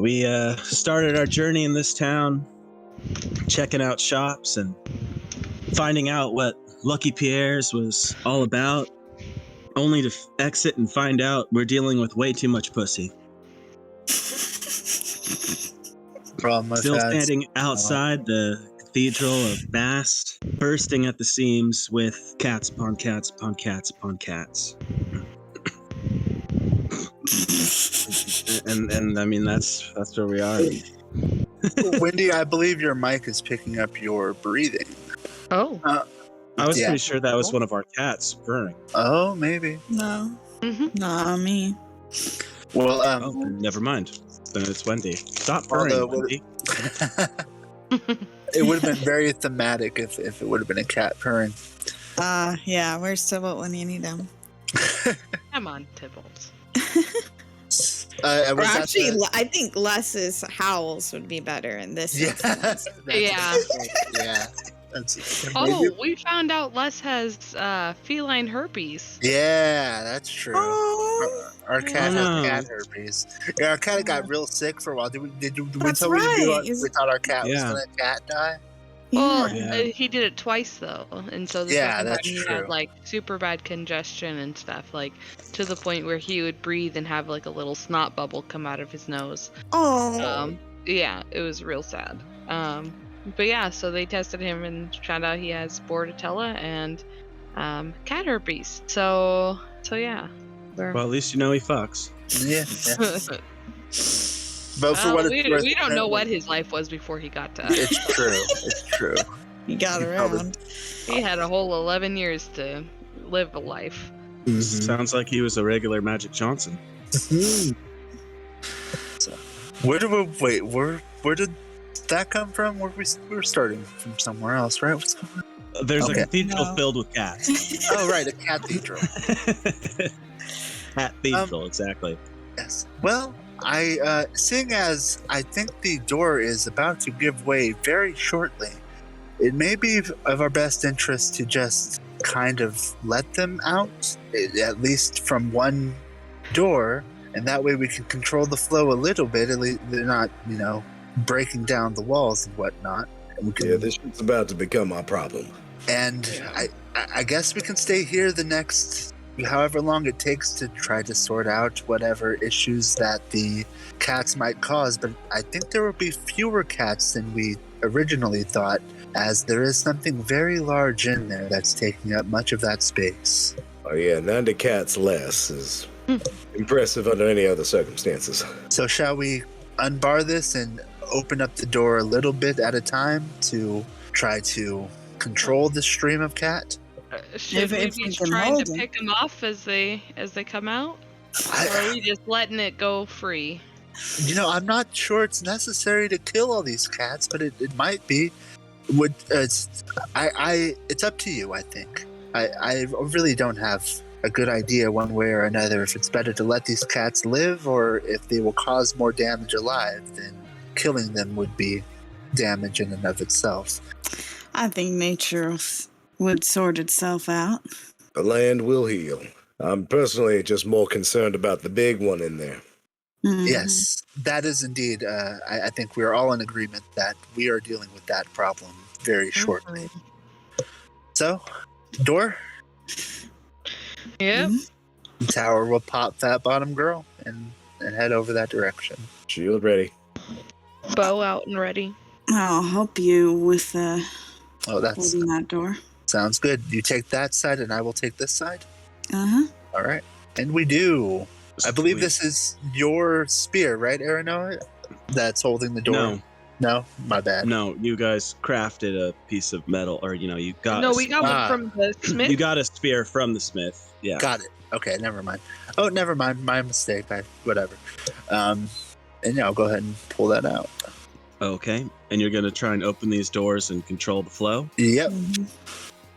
we started our journey in this town, checking out shops and finding out what Lucky Pierre's was all about, only to exit and find out we're dealing with way too much pussy. Still standing outside the Cathedral of Bast, bursting at the seams with cats upon cats upon cats upon cats. and I mean that's where we are. Wendy, I believe your mic is picking up your breathing. Oh. I was pretty sure that was one of our cats purring. Oh, maybe. No. Mm-hmm. Not me. Well, never mind. Then it's Wendy. Stop purring, Wendy. It would have been very thematic if it would have been a cat purring. Yeah, where's Tybalt when you need him? Come on, Tybalt. I think Les's howls would be better in this instance. Yeah. We found out Les has feline herpes. Yeah, that's true. Oh, Our cat has cat herpes. Yeah, our cat got real sick for a while. Did we tell right. we thought our cat was gonna cat die? Well, he did it twice though, and so the second time that's he true. had like super bad congestion and stuff, like to the point where he would breathe and have like a little snot bubble come out of his nose. Oh. Yeah, it was real sad. But yeah, so they tested him and found out he has Bordetella and cat herpes. So yeah. Well, at least you know he fucks. Yeah. But for what it's worth, we don't know what his life was before he got to us. It's true. He got around. He had a whole 11 years to live a life. Mm-hmm. Sounds like he was a regular Magic Johnson. So, where did that come from? We're starting from somewhere else, right? What's going on? There's a cathedral filled with cats. Oh, right, a cathedral. Cathedral, exactly. Yes. Well, seeing as I think the door is about to give way very shortly, it may be of our best interest to just kind of let them out, at least from one door, and that way we can control the flow a little bit. At least they're not, breaking down the walls and whatnot. And this shit's about to become our problem. And I guess we can stay here the next however long it takes to try to sort out whatever issues that the cats might cause. But I think there will be fewer cats than we originally thought, as there is something very large in there that's taking up much of that space. Oh yeah, 90 cats less is impressive under any other circumstances. So shall we unbar this and open up the door a little bit at a time to try to control the stream of cat? Should we be trying to pick them off as they come out? Or are we just letting it go free? I'm not sure it's necessary to kill all these cats, but it might be. It's up to you, I think. I really don't have a good idea one way or another if it's better to let these cats live or if they will cause more damage alive, then killing them would be damage in and of itself. I think nature would sort itself out. The land will heal. I'm personally just more concerned about the big one in there. Mm-hmm. Yes, that is indeed. I think we are all in agreement that we are dealing with that problem very shortly. Mm-hmm. So, door? Yep. Mm-hmm. Tower will pop Fat Bottom Girl and head over that direction. Shield ready. Bow out and ready. I'll help you with that's holding that door. Sounds good. You take that side and I will take this side? Uh-huh. All right. And we do. I believe this is your spear, right, Aranoa? That's holding the door. No? My bad. No, you guys crafted a piece of metal, or you got. No, we got one from the smith. You got a spear from the smith. Yeah. Got it. Okay, never mind. Oh, never mind. My mistake. Whatever. And I'll go ahead and pull that out. Okay, and you're gonna try and open these doors and control the flow? Yep. Mm-hmm.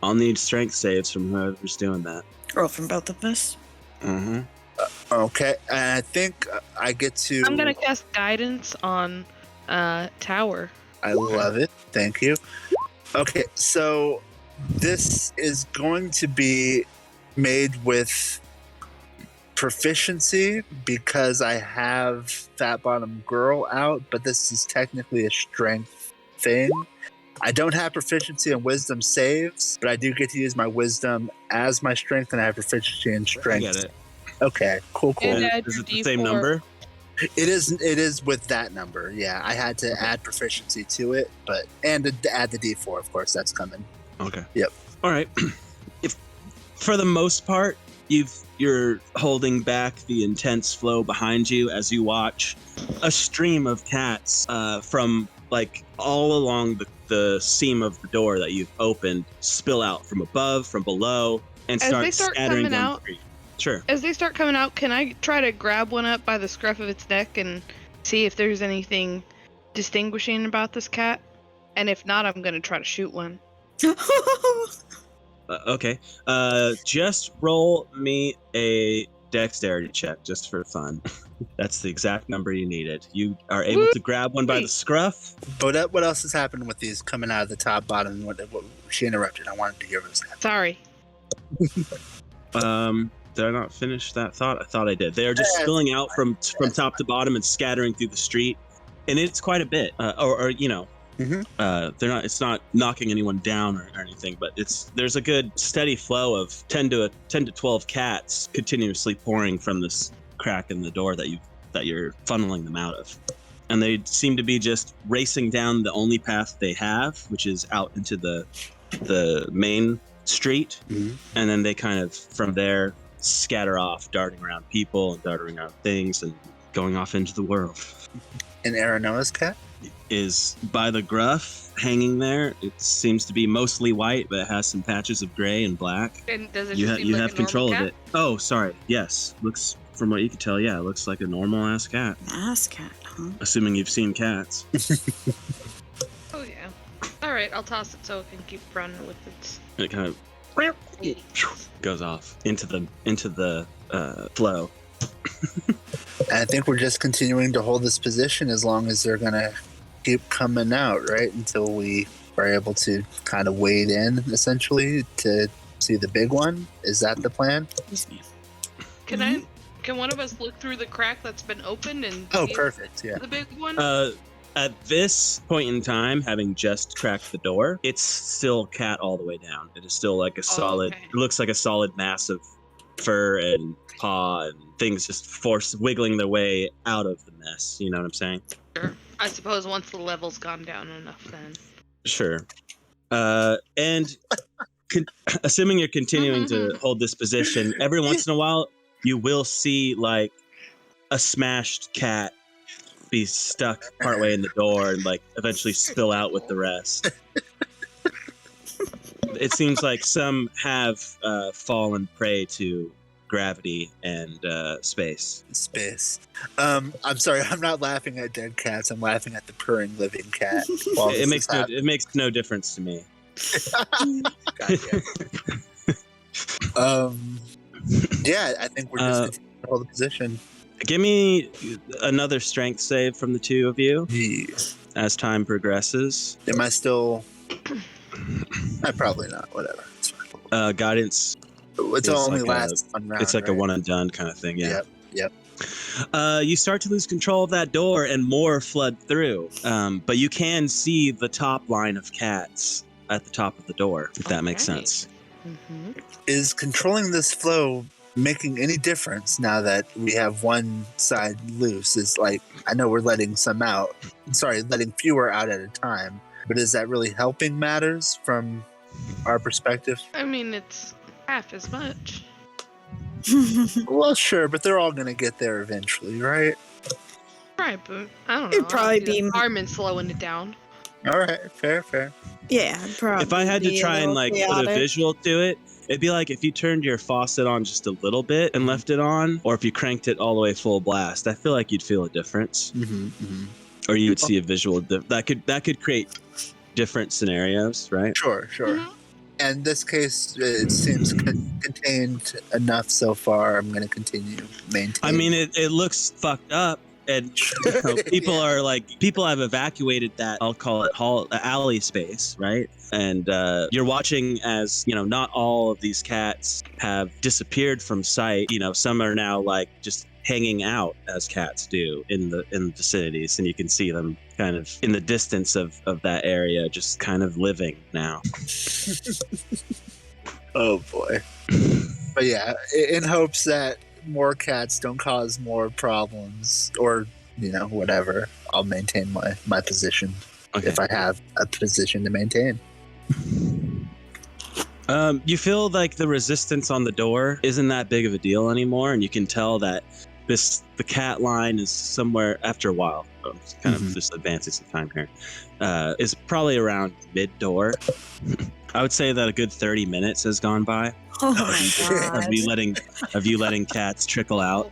I'll need strength saves from whoever's doing that. Or from both of us. Mm-hmm. Okay, and I think I get to... I'm gonna cast guidance on Tower. I love it. Thank you. Okay, so this is going to be made with proficiency because I have Fat Bottom Girl out, but this is technically a strength thing. I don't have proficiency in wisdom saves, but I do get to use my wisdom as my strength, and I have proficiency in strength. I get it. Okay, cool. And add Is your it the same D4. number? It is with that number. Yeah, I had to add proficiency to it, and to add the D4, of course, that's coming. Okay. Yep. All right. If for the most part you're holding back the intense flow behind you as you watch a stream of cats from like all along the seam of the door that you've opened spill out from above, from below, and As start they start scattering coming down out- the street. Sure. As they start coming out, can I try to grab one up by the scruff of its neck and see if there's anything distinguishing about this cat? And if not, I'm going to try to shoot one. Okay. Just roll me a dexterity check just for fun. That's the exact number you needed. You are able to grab one by the scruff. But what else has happened with these coming out of the top, bottom? What she interrupted. I wanted to hear what was happening. Sorry. Did I not finish that thought? I thought I did. They are just spilling out from top to bottom and scattering through the street, and it's quite a bit. They're not. It's not knocking anyone down or anything, but there's a good steady flow of 10 to 12 cats continuously pouring from this crack in the door that you're funneling them out of, and they seem to be just racing down the only path they have, which is out into the main street, and then they kind of from there scatter off, darting around people and darting around things and going off into the world. And Aranoa's cat is by the gruff hanging there. It seems to be mostly white, but it has some patches of gray and black. And does it You, just ha- seem you like have a control normal of it. Oh, sorry. Yes. Looks, from what you can tell, yeah, it looks like a normal ass cat. Ass cat, huh? Assuming you've seen cats. Oh yeah. All right, I'll toss it so it can keep running with its. It kind of goes off into the flow. I think we're just continuing to hold this position as long as they're gonna keep coming out, right? Until we are able to kind of wade in, essentially, to see the big one. Is that the plan? Can one of us look through the crack that's been opened and Oh, see perfect. Yeah. the big one? At this point in time, having just cracked the door, it's still cat all the way down. It is still like a solid. okay. It looks like a solid mass of fur and paw and things just wiggling their way out of the mess. You know what I'm saying? Sure. I suppose once the level's gone down enough, then. Sure. And assuming you're continuing to hold this position, every once in a while you will see like a smashed cat be stuck partway in the door and like eventually spill out with the rest. It seems like some have fallen prey to gravity and space. I'm sorry, I'm not laughing at dead cats. I'm laughing at the purring living cat. It makes no difference to me. Yeah, I think we're just continuing to hold the position. Give me another strength save from the two of you Jeez. as time progresses. Am I still? Probably not. Whatever. It's fine. Guidance. It's only like lasts one round. It's like a right? one and done kind of thing. Yeah. Yep. You start to lose control of that door and more flood through. But you can see the top line of cats at the top of the door, if that makes Okay. sense. Mm-hmm. Is controlling this flow making any difference now that we have one side loose? Is like, I know we're letting some out. Letting fewer out at a time. But is that really helping matters from our perspective? I mean, it's half as much. Well, sure, but they're all going to get there eventually, right? Right, but I don't know. It'd probably be- Armin slowing it down. All right, fair. Yeah, probably. If I had to be a try and little like put a chaotic. visual to it, it'd be like if you turned your faucet on just a little bit and left it on, or if you cranked it all the way full blast. I feel like you'd feel a difference, or you would see a visual that could create different scenarios, right? Sure. Mhm. And this case, it seems contained enough so far. I'm going to continue maintaining. I mean, it looks fucked up, and people are like, people have evacuated that, I'll call it alley space, right? And you're watching as, not all of these cats have disappeared from sight. Some are now like just hanging out as cats do in the vicinities, and you can see them kind of in the distance of that area, just kind of living now. Oh boy. But yeah, in hopes that more cats don't cause more problems, or whatever, I'll maintain my position if I have a position to maintain. You feel like the resistance on the door isn't that big of a deal anymore, and you can tell that the cat line is somewhere, after a while, kind of just advancing some time here, is probably around mid-door. I would say that a good 30 minutes has gone by. Oh my god. of you letting cats trickle out.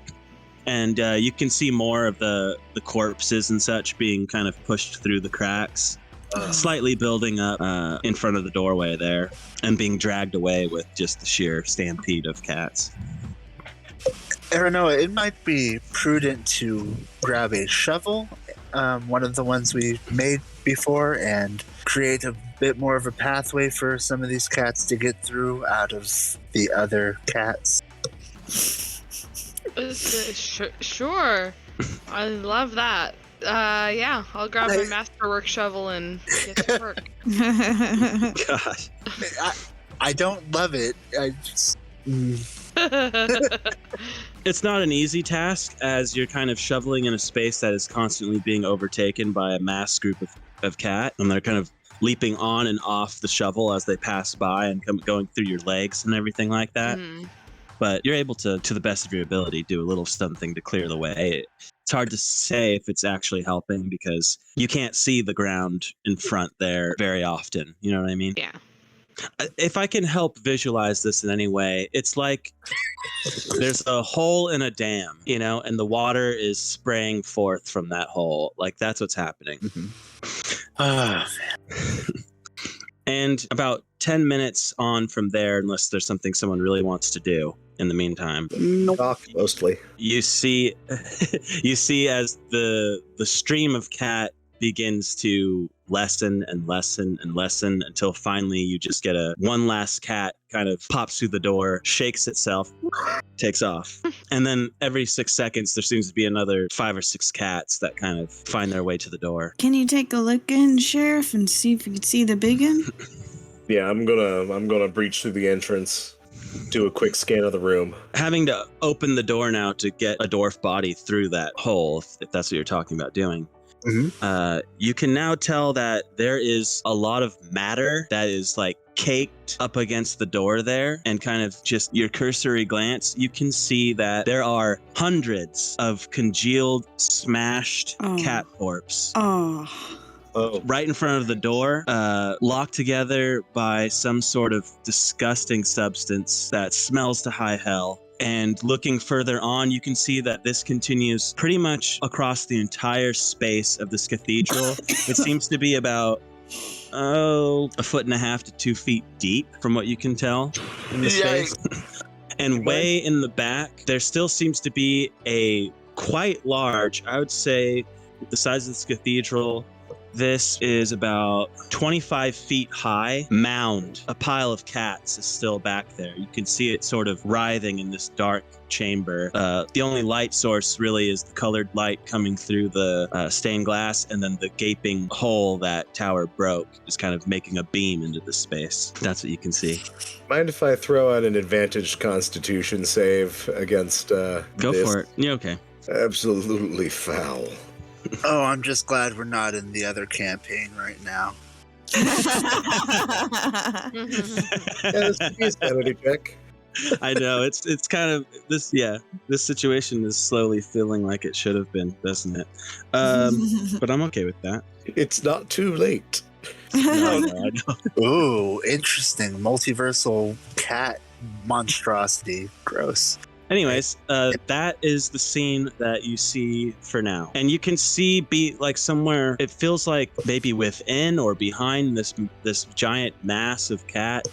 And you can see more of the corpses and such being kind of pushed through the cracks, slightly building up in front of the doorway there, and being dragged away with just the sheer stampede of cats. Aranoa, it might be prudent to grab a shovel, one of the ones we made before, and create a bit more of a pathway for some of these cats to get through out of the other cats. Sure. I love that. Yeah, I'll grab my masterwork shovel and get to work. Gosh. I don't love it. I just... It's not an easy task, as you're kind of shoveling in a space that is constantly being overtaken by a mass group of cat, and they're kind of leaping on and off the shovel as they pass by and going through your legs and everything like that. But you're able to the best of your ability, do a little something to clear the way. It's hard to say if it's actually helping, because you can't see the ground in front there very often. You know what I mean? Yeah. If I can help visualize this in any way, it's like there's a hole in a dam, and the water is spraying forth from that hole. Like, that's what's happening. And about 10 minutes on from there, unless there's something someone really wants to do in the meantime, Talk mostly. you see as the stream of cat begins to lessen and lessen and lessen, until finally you just get one last cat kind of pops through the door, shakes itself, takes off. And then every 6 seconds there seems to be another 5 or 6 cats that kind of find their way to the door. Can you take a look in, Sheriff, and see if you can see the big one? Yeah, I'm gonna breach through the entrance, do a quick scan of the room. Having to open the door now to get a dwarf body through that hole, if that's what you're talking about doing. You can now tell that there is a lot of matter that is like caked up against the door there, and kind of just your cursory glance, you can see that there are hundreds of congealed, smashed cat corpses right in front of the door, locked together by some sort of disgusting substance that smells to high hell. And looking further on, you can see that this continues pretty much across the entire space of this cathedral. It seems to be about, 1.5 to 2 feet deep, from what you can tell in this space. And way in the back, there still seems to be a quite large, I would say, the size of this cathedral, this is about 25 feet high mound. A pile of cats is still back there. You can see it sort of writhing in this dark chamber. The only light source really is the colored light coming through the stained glass, and then the gaping hole that tower broke is kind of making a beam into the space. That's what you can see. Mind if I throw out an advantaged Constitution save against Go for it. You're okay. Absolutely foul. Oh, I'm just glad we're not in the other campaign right now. This could be a sanity check. I know, it's kind of this situation is slowly feeling like it should have been, doesn't it? But I'm okay with that. It's not too late. No, I know. Ooh, interesting. Multiversal cat monstrosity. Gross. Anyways, that is the scene that you see for now. And you can see somewhere, it feels like maybe within or behind this giant mass of cat,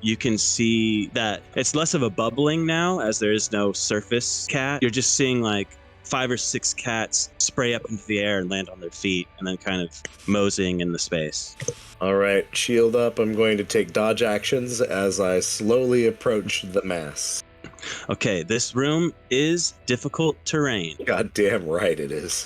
you can see that it's less of a bubbling now, as there is no surface cat. You're just seeing like 5 or 6 cats spray up into the air and land on their feet, and then kind of moseying in the space. All right, shield up. I'm going to take dodge actions as I slowly approach the mass. Okay, this room is difficult terrain. Goddamn right it is.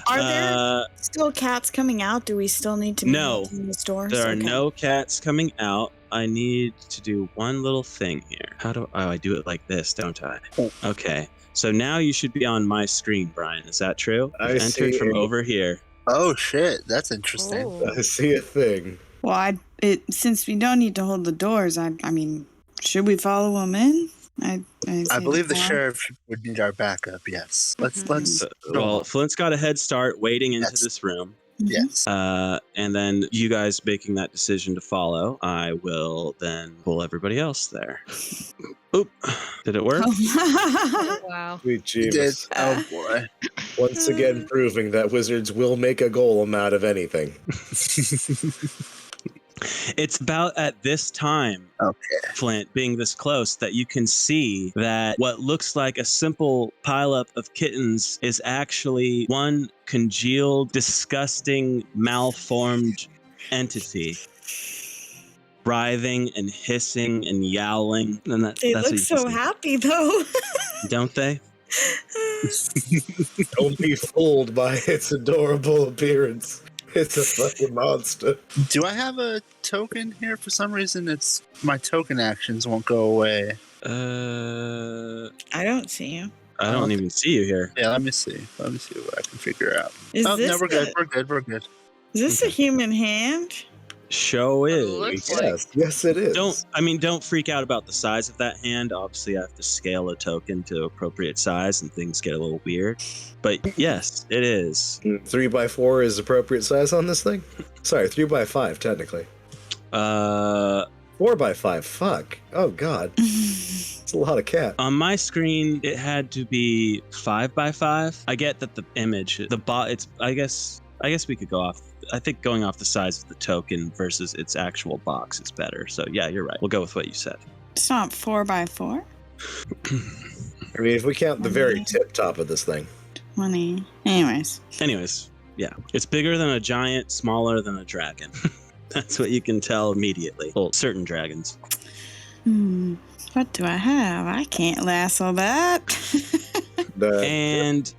Are there still cats coming out? Do we still need to be opening these doors? There are no cats coming out. I need to do one little thing here. I do it like this, don't I? Okay. So now you should be on my screen, Brian. Is that true? I entered see from over here. Oh shit, that's interesting. Oh. I see a thing. Well, since we don't need to hold the doors, I mean, should we follow them in? I believe the sheriff would need our backup. Yes. Let's. Well, Flint's got a head start wading into this room. Yes. And then you guys making that decision to follow, I will then pull everybody else there. Oop. Did it work? Oh, wow. Sweet Did. Jeebus. Oh boy. Once again proving that wizards will make a golem out of anything. It's about at this time, Flint, being this close, that you can see that what looks like a simple pileup of kittens is actually one congealed, disgusting, malformed entity. Writhing and hissing and yowling. And They look so happy, though. Don't they? Don't be fooled by its adorable appearance. It's a fucking monster. Do I have a token here? For some reason, my token actions won't go away. I don't see you. I don't even see you here. Yeah, let me see. Let me see what I can figure out. No, we're good. We're good. Is this a human hand? Show is. Yes, it is. Don't freak out about the size of that hand. Obviously, I have to scale a token to appropriate size, and things get a little weird. But yes, it is. 3x4 is appropriate size on this thing? Sorry, 3x5 technically. 4x5. Fuck. Oh god. It's a lot of cat. On my screen, it had to be 5x5. I get that the image, it's. I guess we could go off. I think going off the size of the token versus its actual box is better. So yeah, you're right. We'll go with what you said. It's not 4x4. I mean, if we count the very tip top of this thing. 20. Anyways, yeah. It's bigger than a giant, smaller than a dragon. That's what you can tell immediately. Well, certain dragons. What do I have? I can't lasso that. And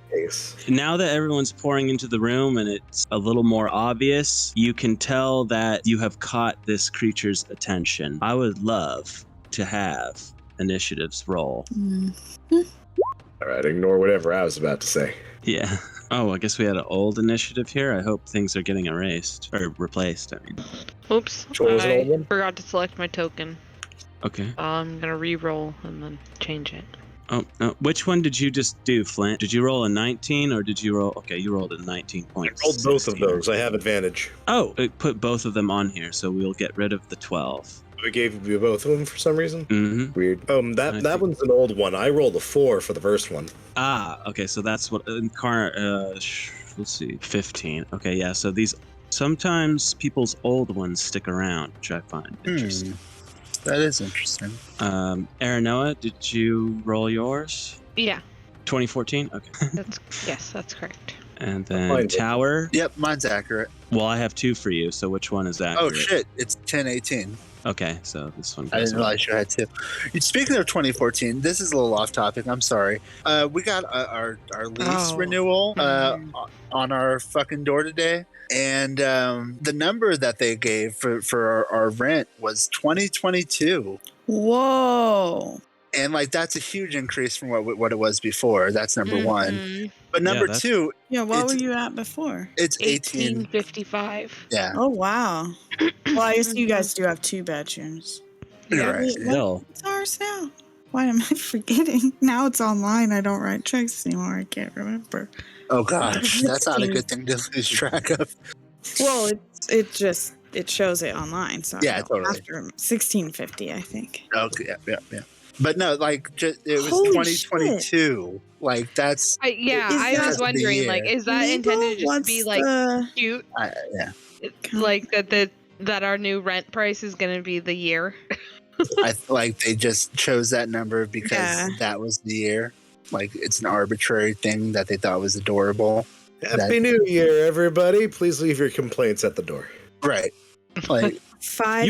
now that everyone's pouring into the room and it's a little more obvious, you can tell that you have caught this creature's attention. I would love to have initiatives roll. All right, ignore whatever I was about to say. Yeah. Oh, I guess we had an old initiative here. I hope things are getting erased or replaced. I mean. Oops. Which one was an old one? Forgot to select my token. Okay. I'm gonna re-roll and then change it. Oh, no. Which one did you just do, Flint? Did you roll a 19 or did you roll? Okay, you rolled a 19 points. I rolled both of those. I have advantage. Oh, it put both of them on here, so we'll get rid of the 12. We gave you both of them for some reason? Mm-hmm. Weird. That one's an old one. I rolled a 4 for the first one. Ah, okay, so that's what let's see, 15. Okay, yeah, so sometimes people's old ones stick around, which I find interesting. That is interesting. Aranoa, did you roll yours? Yeah. 2014? Okay. That's correct. And then Tower? Yep, mine's accurate. Well, I have 2 for you, so which one is accurate? Oh shit, it's 1018. Okay, so this one. I didn't realize you had 2. Speaking of 2014, this is a little off topic. I'm sorry. We got our lease renewal on our fucking door today, and the number that they gave for our rent was 2022. Whoa. And that's a huge increase from what it was before. That's number one. But number 2, what were you at before? It's 1855. Yeah. Oh wow. Well, I guess you guys do have 2 bedrooms. You're right. What's ours now? Why am I forgetting? Now it's online. I don't write checks anymore. I can't remember. Oh gosh, that's not a good thing to lose track of. Well, it shows it online. So yeah, totally. After 1650, I think. Okay, yeah. But no, it was Holy 2022. Shit. That's. I was wondering, is that intended just to be cute? Yeah. Like that our new rent price is going to be the year. I they just chose that number because that was the year. like it's an arbitrary thing that they thought was adorable. Happy New Year, everybody. Please leave your complaints at the door. Right. Like 5%.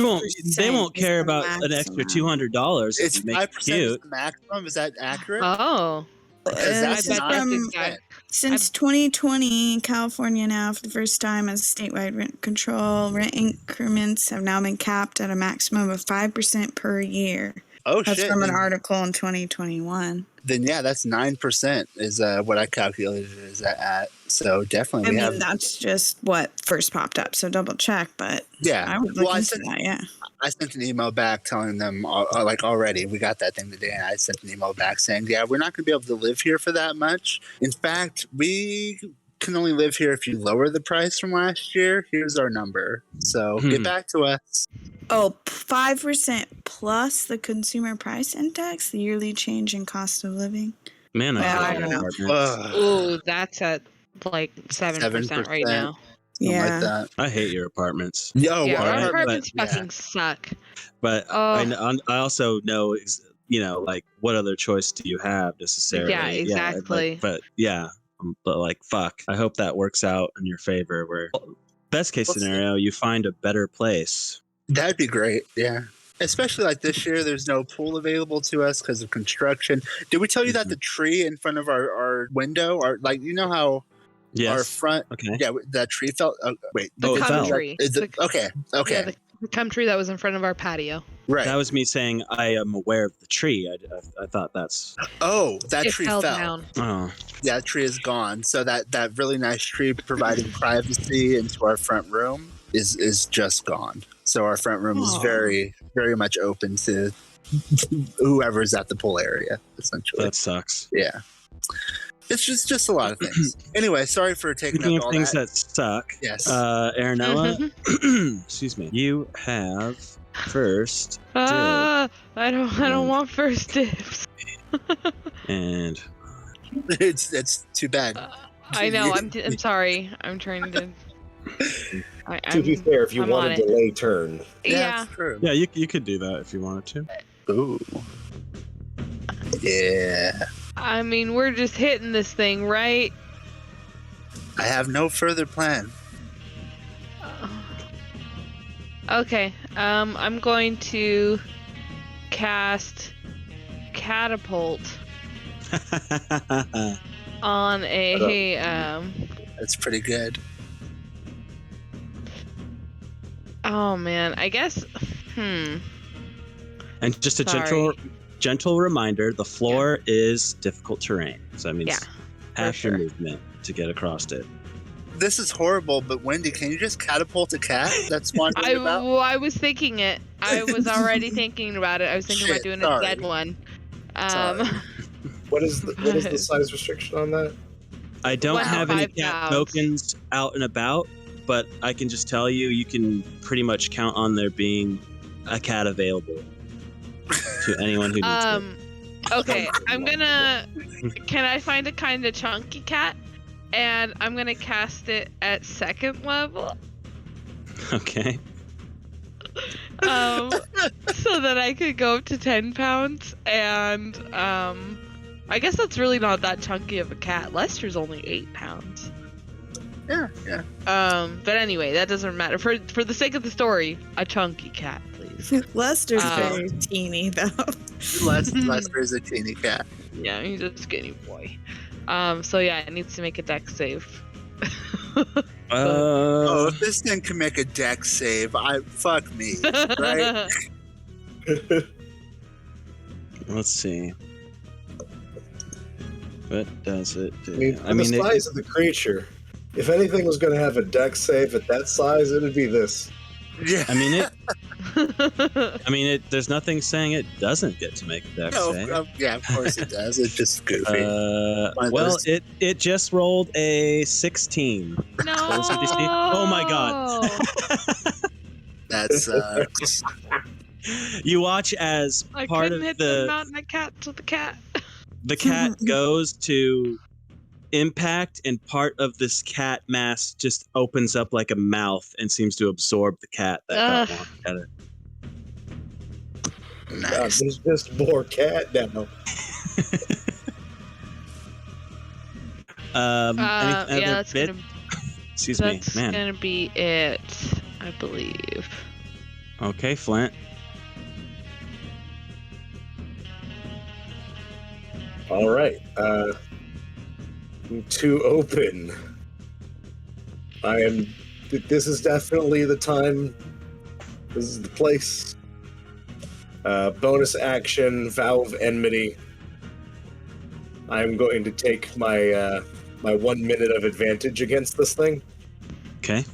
They won't is care the about an extra maximum. $200 if it's you make 5% it is cute. the maximum. Is that accurate? Oh, Because I that's bet that's 9%. exact. Since 2020, California now, for the first time, has statewide rent control. Rent increments have now been capped at a maximum of 5% per year. Oh That's shit! from an Then, article in 2021. then yeah, that's 9% is what I calculated it is at. So definitely I we mean, have. that's just what first popped up, so double check. But Yeah. I would look Well, into that. Yeah. I sent an email back telling them like already we got that thing today, and I sent an email back saying, yeah, we're not going to be able to live here for that much. In fact, we can only live here if you lower the price from last year. Here's our number. So get back to us. Oh, 5% plus the consumer price index, the yearly change in cost of living. Man, I Well, I hate don't your know. apartments. Ooh, that's at like 7% right 7%. now. Something like Yeah. that. I hate your apartments. Yo, Yeah, our our Alright, apartments yeah. fucking suck. But Oh. I also know, like, what other choice do you have necessarily? Yeah, exactly. But like, fuck. I hope that works out in your favor. Where best case Let's see. scenario, you find a better place. That'd be great. Yeah. Especially like this year, there's no pool available to us because of construction. Did we tell you that the tree in front of our window, like, you know how Yes. our front, Okay. yeah, that tree fell? Wait, The it fell. country. Is it, okay. Yeah, the country that was in front of our patio. Right. That was me saying I am aware of the tree. I thought that's. Oh, that It tree fell fell. down. Oh. Yeah, that tree is gone. So that really nice tree providing privacy into our front room is just gone. So our front room is Aw. very, very much open to whoever's at the pool area, essentially. That sucks. Yeah. It's just a lot of things. Anyway, sorry for taking Speaking up of all things that. that suck, Yes. Aranella, excuse me. You have first I don't want first dibs. and it's too bad. I know. I'm sorry. I'm trying to. To be fair, if you I'm want on a it. delay turn, Yeah. It's true. yeah, you could do that if you wanted to. Ooh. Yeah. I mean, we're just hitting this thing, right? I have no further plan. Okay. I'm going to cast Catapult on a That's pretty good. Oh man, I guess. And just a Sorry. gentle reminder: the floor is difficult terrain, so that means Yeah, half sure. your movement to get across it. This is horrible, but Wendy, can you just catapult a cat that's wandering about? I was thinking it. I was already thinking about it. I was thinking about Shit, doing sorry. a dead one. Sorry. what is the size restriction on that? I don't 1 to have any 5 cat pounds. tokens out and about, but I can just tell you can pretty much count on there being a cat available to anyone who needs it. Okay, can I find a kind of chunky cat? And I'm gonna cast it at 2nd level. Okay. So that I could go up to 10 pounds. And I guess that's really not that chunky of a cat. Lester's only 8 pounds. Yeah. But anyway, that doesn't matter. For the sake of the story, a chunky cat, please. Lester's very teeny, though. Lester is a teeny cat. Yeah, he's a skinny boy. So yeah, it needs to make a dex save. Oh, if this thing can make a dex save, fuck me, right? Let's see. What does it do? The size of the creature. If anything was going to have a dex save at that size, it would be this. Yeah. There's nothing saying it doesn't get to make a dex save. Yeah, of course it does. It's just goofy. It just rolled a 16. No. Oh my god. That sucks. You watch as I part couldn't of hit the mountain of cats with the cat. the cat goes to impact, and part of this cat mass just opens up like a mouth and seems to absorb the cat that got launched at it. Nice. God, there's just more cat now. Any Yeah, other that's bit? gonna Excuse me, that's man. gonna be it, I believe. Okay, Flint. All right. To open. This is definitely the time. This is the place. Bonus action, Vow of Enmity. I'm going to take my my 1 minute of advantage against this thing. Okay.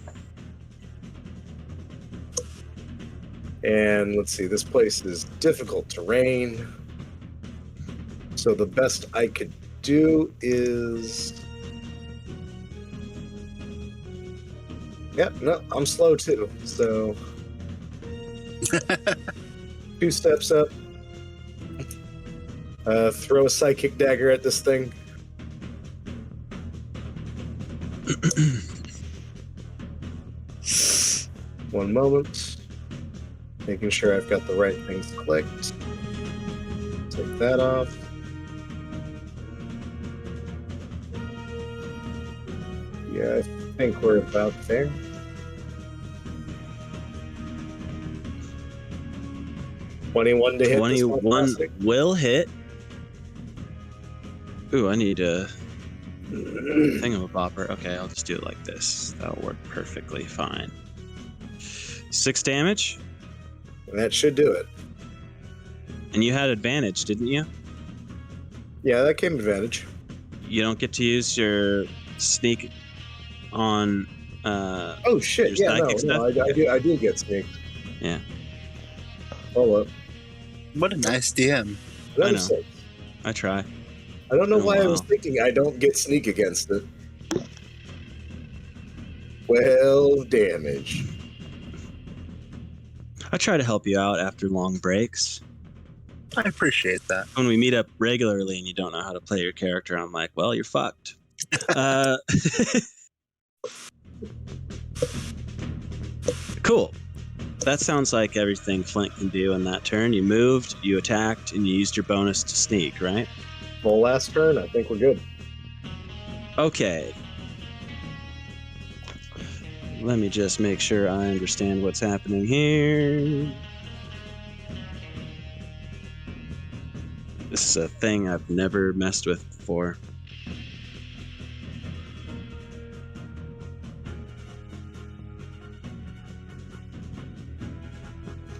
And let's see, this place is difficult terrain. So the best I could do is... Yep, no, I'm slow too. So 2 steps up. Throw a psychic dagger at this thing. One moment. Making sure I've got the right things clicked. Take that off. Yeah, I think we're about there. $21 to hit. 21 will hit. Ooh, I need a thingamabopper. Okay, I'll just do it like this. That'll work perfectly fine. 6 damage. That should do it. And you had advantage, didn't you? Yeah, that came advantage. You don't get to use your sneak on Oh shit! your Yeah, psychic no, stuff? I do get sneaked. Yeah. Hold up. What a nice DM. Another know. 6. I try. I don't know Oh, why I was wow. thinking I don't get sneak against it. 12 damage. I try to help you out after long breaks. I appreciate that. When we meet up regularly and you don't know how to play your character, I'm like, well, you're fucked. Cool. That sounds like everything Flint can do in that turn. You moved, you attacked, and you used your bonus to sneak, right? Well, last turn, I think we're good. Okay. Let me just make sure I understand what's happening here. This is a thing I've never messed with before.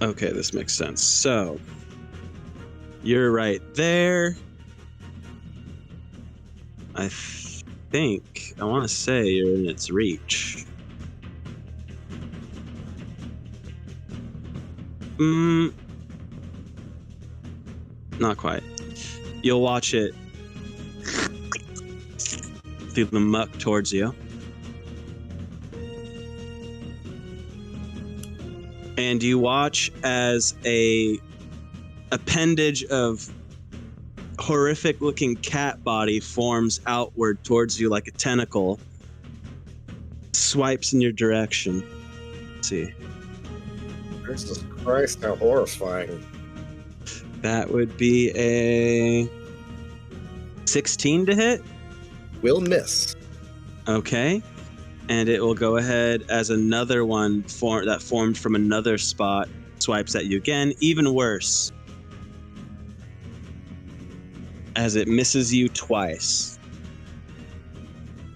Okay, this makes sense. So, you're right there. I want to say you're in its reach. Not quite. You'll watch it through the muck towards you. And you watch as a appendage of horrific looking cat body forms outward towards you like a tentacle, swipes in your direction. Let's see. Jesus Christ, how horrifying. That would be a 16 to hit. Will miss. Okay. And it will go ahead as another one that formed from another spot, swipes at you again, even worse. As it misses you twice.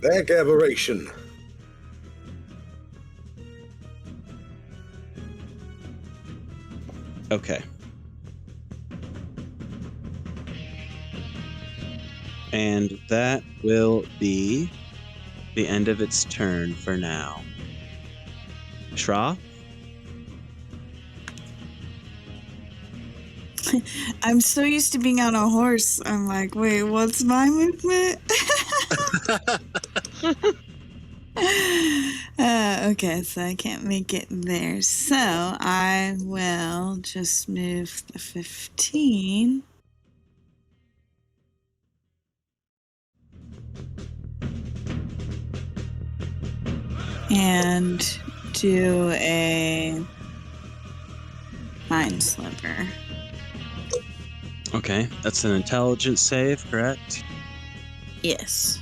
That aberration. Okay. And that will be the end of its turn for now. Shra? I'm so used to being on a horse. I'm like, wait, what's my movement? Okay, so I can't make it there. So I will just move the 15. And do a Mind Sliver. Okay, that's an intelligence save, correct? Yes.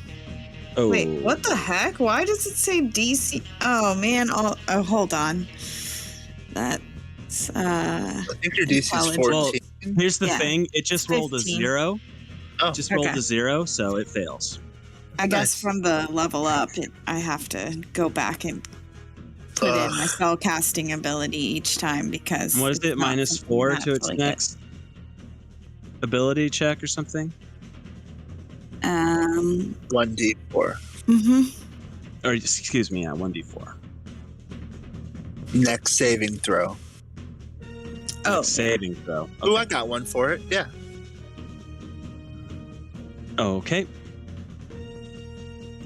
Oh, Wait, what the heck? Why does it say DC? Oh man, hold on. That's I think your DC is intelligence. 14. Well, here's the Yeah, thing. It just rolled a 15. 0. Oh, Just rolled okay. a 0, so it fails. I guess Nice. from the level up, I have to go back and put in my spell casting ability each time because And what is it's it? not Minus something 4 you to its naturally get. next ability check or something? 1d4. Mm-hmm. Or excuse me, yeah, 1d4. Next saving throw. Oh, Saving throw. Oh, I got one for it. Yeah. Okay.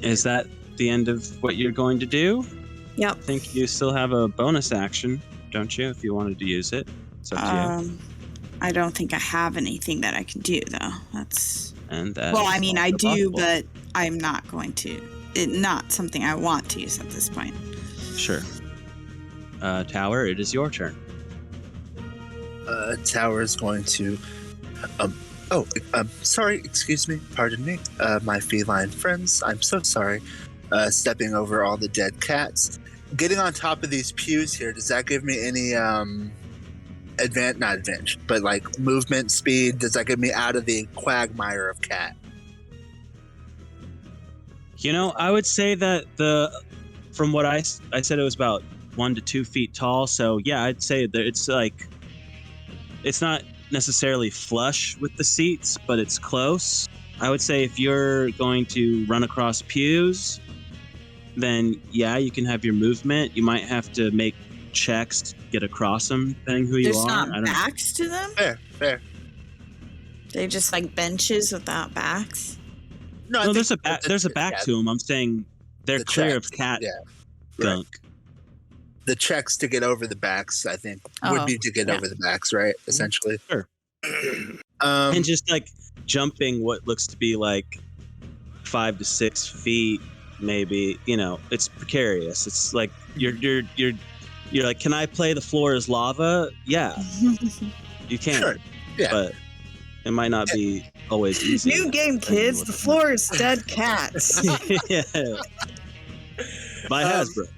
Is that the end of what you're going to do? Yep. I think you still have a bonus action, don't you, if you wanted to use it? It's up to you. I don't think I have anything that I can do though. That's And that well, is I mean, I also do, possible. but I'm not going to. Not something I want to use at this point. Sure. Tower, it is your turn. Tower is going to. Sorry. Excuse me. Pardon me. My feline friends. I'm so sorry. Stepping over all the dead cats. Getting on top of these pews here. Does that give me any not advantage, but like movement speed? Does that get me out of the quagmire of cat? You know, I would say that from what I said, it was about 1 to 2 feet tall. So yeah, I'd say that it's not necessarily flush with the seats, but it's close. I would say if you're going to run across pews, then yeah, you can have your movement. You might have to make checks to get across them, depending who you There's are. not backs to them. Fair. They're just like benches without backs. No, I No, think there's a back to them. I'm saying they're The clear checks, of cat yeah, gunk. The checks to get over the backs, I think, would be to get yeah. over the backs, right? Essentially. Sure. Um, And just like jumping what looks to be like 5 to 6 feet, maybe, you know, it's precarious. It's like you're like, can I play the floor is lava? Yeah, you can. Sure. Yeah. But it might not be always easy. New game, kids. The floor is dead cats. Yeah. By Hasbro.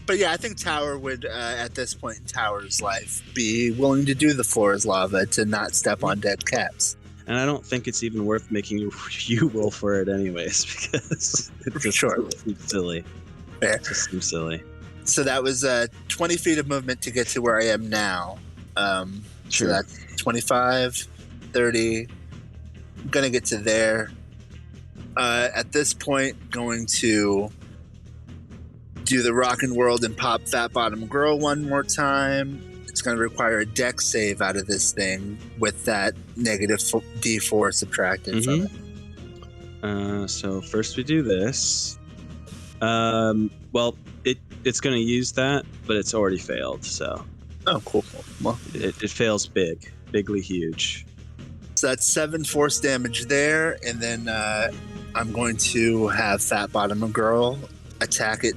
But yeah, I think Tower would, at this point in Tower's life, be willing to do the floor is lava to not step on dead cats. And I don't think it's even worth making you roll for it anyways, because it just seems silly. Fair. It just seems silly. So that was 20 feet of movement to get to where I am now. So Sure. that's 25, 30. I'm going to get to there. At this point, going to do the rockin' world and pop Fat Bottom Girl one more time. It's going to require a dex save out of this thing with that negative D4 subtracted from it. So first we do this. Well, it's going to use that, but it's already failed. So. Oh, cool. Well, it fails bigly huge. so that's 7 force damage there, and then I'm going to have Fat Bottom Girl attack it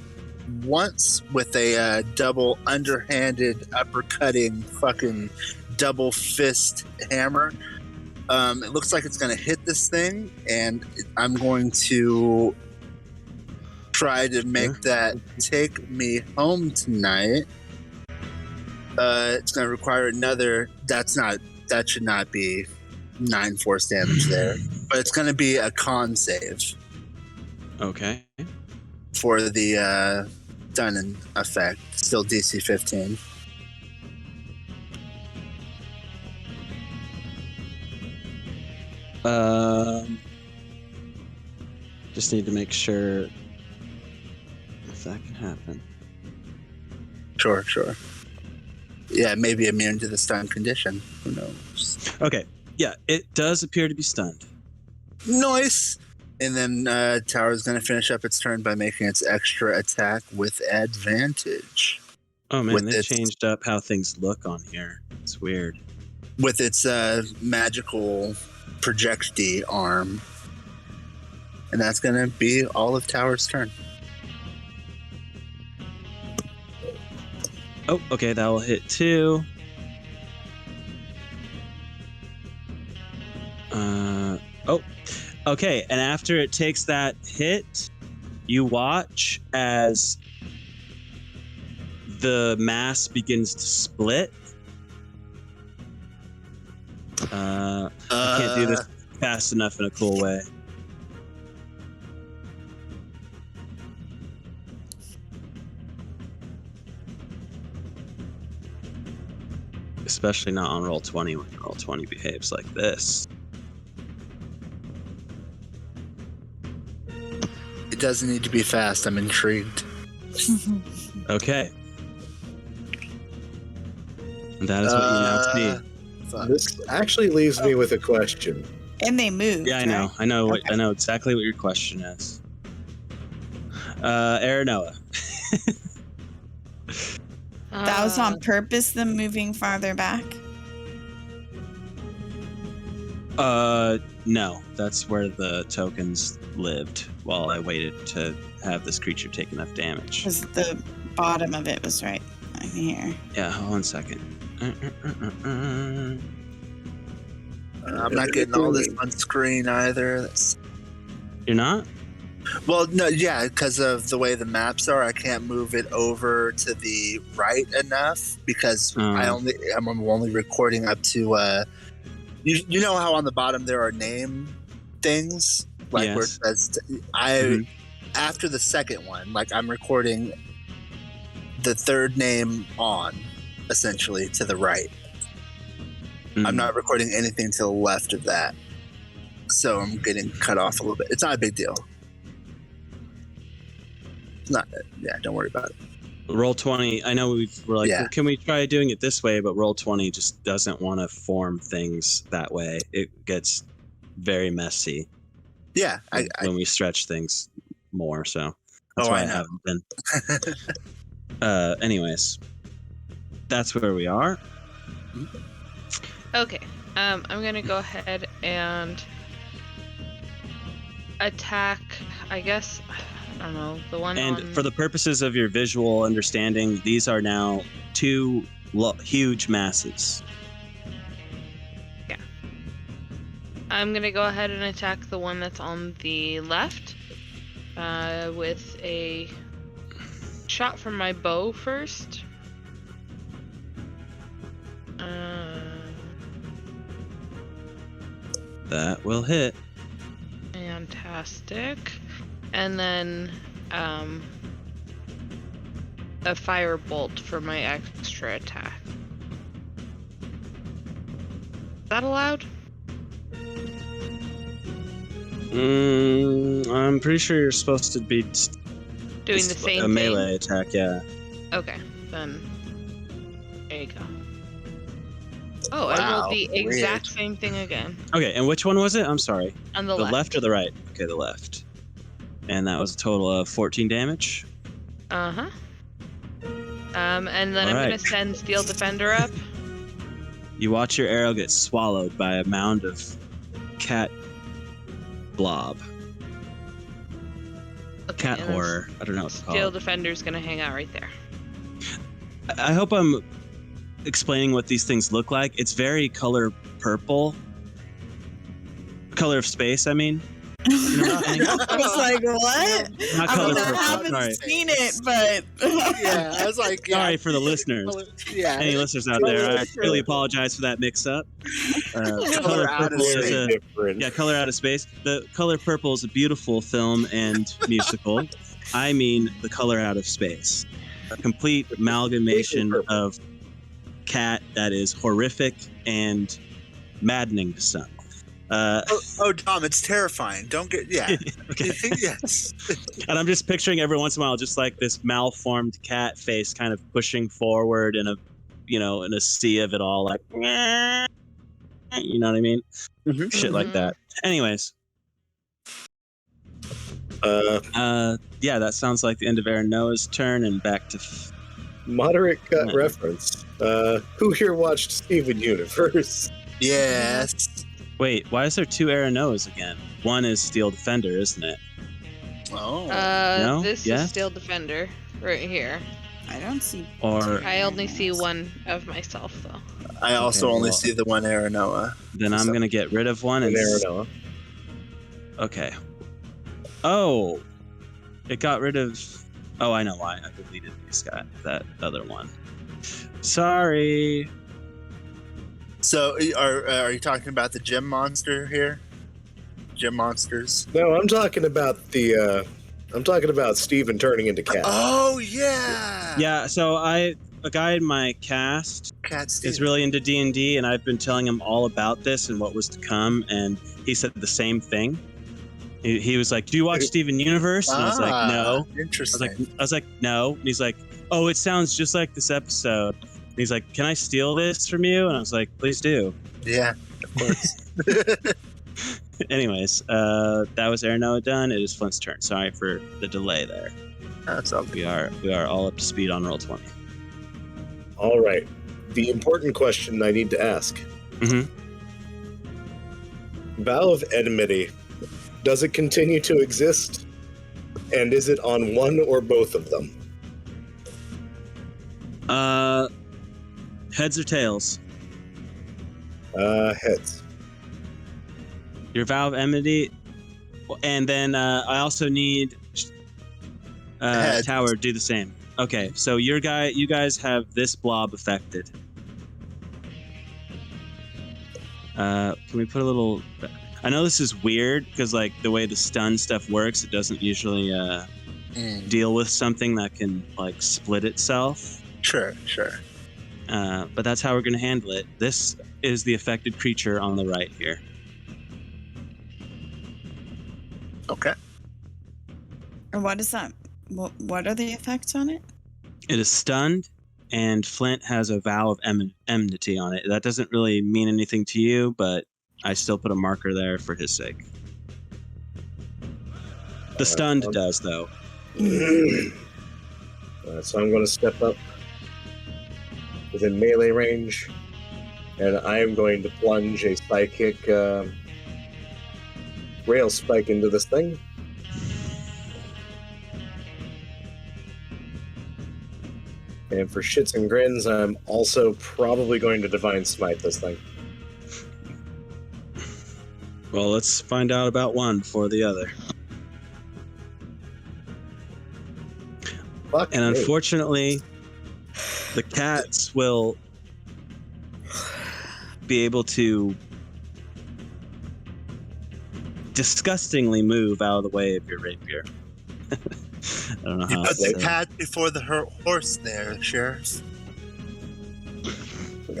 once with a double underhanded uppercutting fucking double fist hammer. It looks like it's going to hit this thing, and I'm going to try to make that take me home tonight. It's going to require another. That should not be 9 force damage there, but it's going to be a con save. Okay. For the stunning effect. Still DC 15. Just need to make sure if that can happen. Sure. Yeah, maybe immune to the stun condition. Who knows? Okay. Yeah, it does appear to be stunned. Nice! And then Tower's going to finish up its turn by making its extra attack with advantage. Oh man, With they its- changed up how things look on here. It's weird. With its magical projectile arm. And that's going to be all of Tower's turn. Oh, okay, that will hit 2. Okay, and after it takes that hit, you watch as the mass begins to split. I can't do this fast enough in a cool way. Especially not on Roll20 when Roll20 behaves like this. It doesn't need to be fast. I'm intrigued. Okay. And that is what you now see. Fuck. This actually leaves me with a question. And they moved. Yeah, I know. right? I know exactly what your question is. Aranoa. That was on purpose, them moving farther back? No. That's where the tokens lived while I waited to have this creature take enough damage. Because the bottom of it was right here. Yeah, hold on a second. I'm not getting all this on screen either. You're not? Well, no, yeah, because of the way the maps are, I can't move it over to the right enough because I'm only recording up to. You know how on the bottom there are name things, like where it says after the second one, like I'm recording the third name on, essentially to the right. I'm not recording anything to the left of that, so I'm getting cut off a little bit. It's not a big deal. It's not. Yeah, don't worry about it. Roll20. I know we're like, Yeah. well, can we try doing it this way? But Roll20 just doesn't want to form things that way. It gets very messy. Yeah, when we stretch things more. So that's Oh, why I I know. haven't been. Anyways, that's where we are. Okay. I'm gonna go ahead and attack. I guess. I don't know, the one And on... for the purposes of your visual understanding, these are now two huge masses. Yeah. I'm gonna go ahead and attack the one that's on the left with a shot from my bow first. That will hit. Fantastic. And then a fire bolt for my extra attack. Is that allowed? I'm pretty sure you're supposed to be Doing the same a thing? melee attack, yeah. Okay, then there you go. Oh, I Wow, rolled the exact weird. same thing again. Okay, and which one was it? I'm sorry. On the The left. left or the right? Okay, the left. And that was a total of 14 damage. Uh-huh. And then I'm Alright. gonna send Steel Defender up. You watch your arrow get swallowed by a mound of cat blob. Okay, Cat and then horror. I don't know what to Steel call it. Defender's gonna hang out right there. I hope I'm explaining what these things look like. It's very color purple. Color of space, I mean. You know what I'm saying? I was like, what? Not I color mean, I purple. haven't Sorry. seen it, but Yeah, I was like, yeah. Sorry for the listeners. Yeah. Any listeners out there, I really apologize for that mix-up. Color out of purple is space. a color out of space. The Color Purple is a beautiful film and musical. I mean, The Color Out of Space, a complete amalgamation of cat that is horrific and maddening to some. Oh, Dom, it's terrifying. Don't get. Yeah. Okay. Yes. And I'm just picturing every once in a while, just like this malformed cat face, kind of pushing forward in a sea of it all, like, you know what I mean? Mm-hmm. Shit like that. Anyways, yeah, that sounds like the end of Aaron Noah's turn, and back to. Moderate cut Yeah. reference. Who here watched Steven Universe? Yes. Wait, why is there two Aaron Noahs again? One is Steel Defender, isn't it? Oh. No? This Yes? is Steel Defender right here. I don't see. Or I only see one of myself though. I also Okay, only well- see the one Aranoa. then I'm gonna get rid of one and And Aranoa. Okay. Oh, it got rid of. Oh, I know why. I deleted that other one. Sorry. So, are you talking about the gym monster here? Gym monsters? No, I'm talking about Steven turning into cat. Oh yeah. Yeah. So a guy in my cast Cat Steve. is really into D&D, and I've been telling him all about this and what was to come, and he said the same thing. He was like, "Do you watch Steven Universe?" And I was like, "No." Interesting. I was like, "No." And he's like, "Oh, it sounds just like this episode." And he's like, "Can I steal this from you?" And I was like, "Please do." Yeah, of course. Anyways, that was Noah done. It is Flint's turn. Sorry for the delay there. That's all good. We are all up to speed on Roll20. All right. The important question I need to ask. Mm-hmm. Vow of Enmity. Does it continue to exist? And is it on one or both of them? Heads or tails? Heads. Your vow of enmity, and then I also need Tower do the same. Okay, so you guys have this blob affected. Can we put a little? I know this is weird because like the way the stun stuff works, it doesn't usually deal with something that can like split itself. Sure. But that's how we're gonna handle it. This is the affected creature on the right here. Okay. And what is that? What are the effects on it? It is stunned, and Flint has a vow of enmity on it. That doesn't really mean anything to you, but I still put a marker there for his sake. The stunned does, though. So I'm going to step up within melee range, and I am going to plunge a psychic rail spike into this thing. And for shits and grins, I'm also probably going to Divine Smite this thing. Well, let's find out about one before the other. Fuck And me. unfortunately, the cats will be able to disgustingly move out of the way of your rapier. I don't know You how put to the say. cat before the horse there, Sheriff.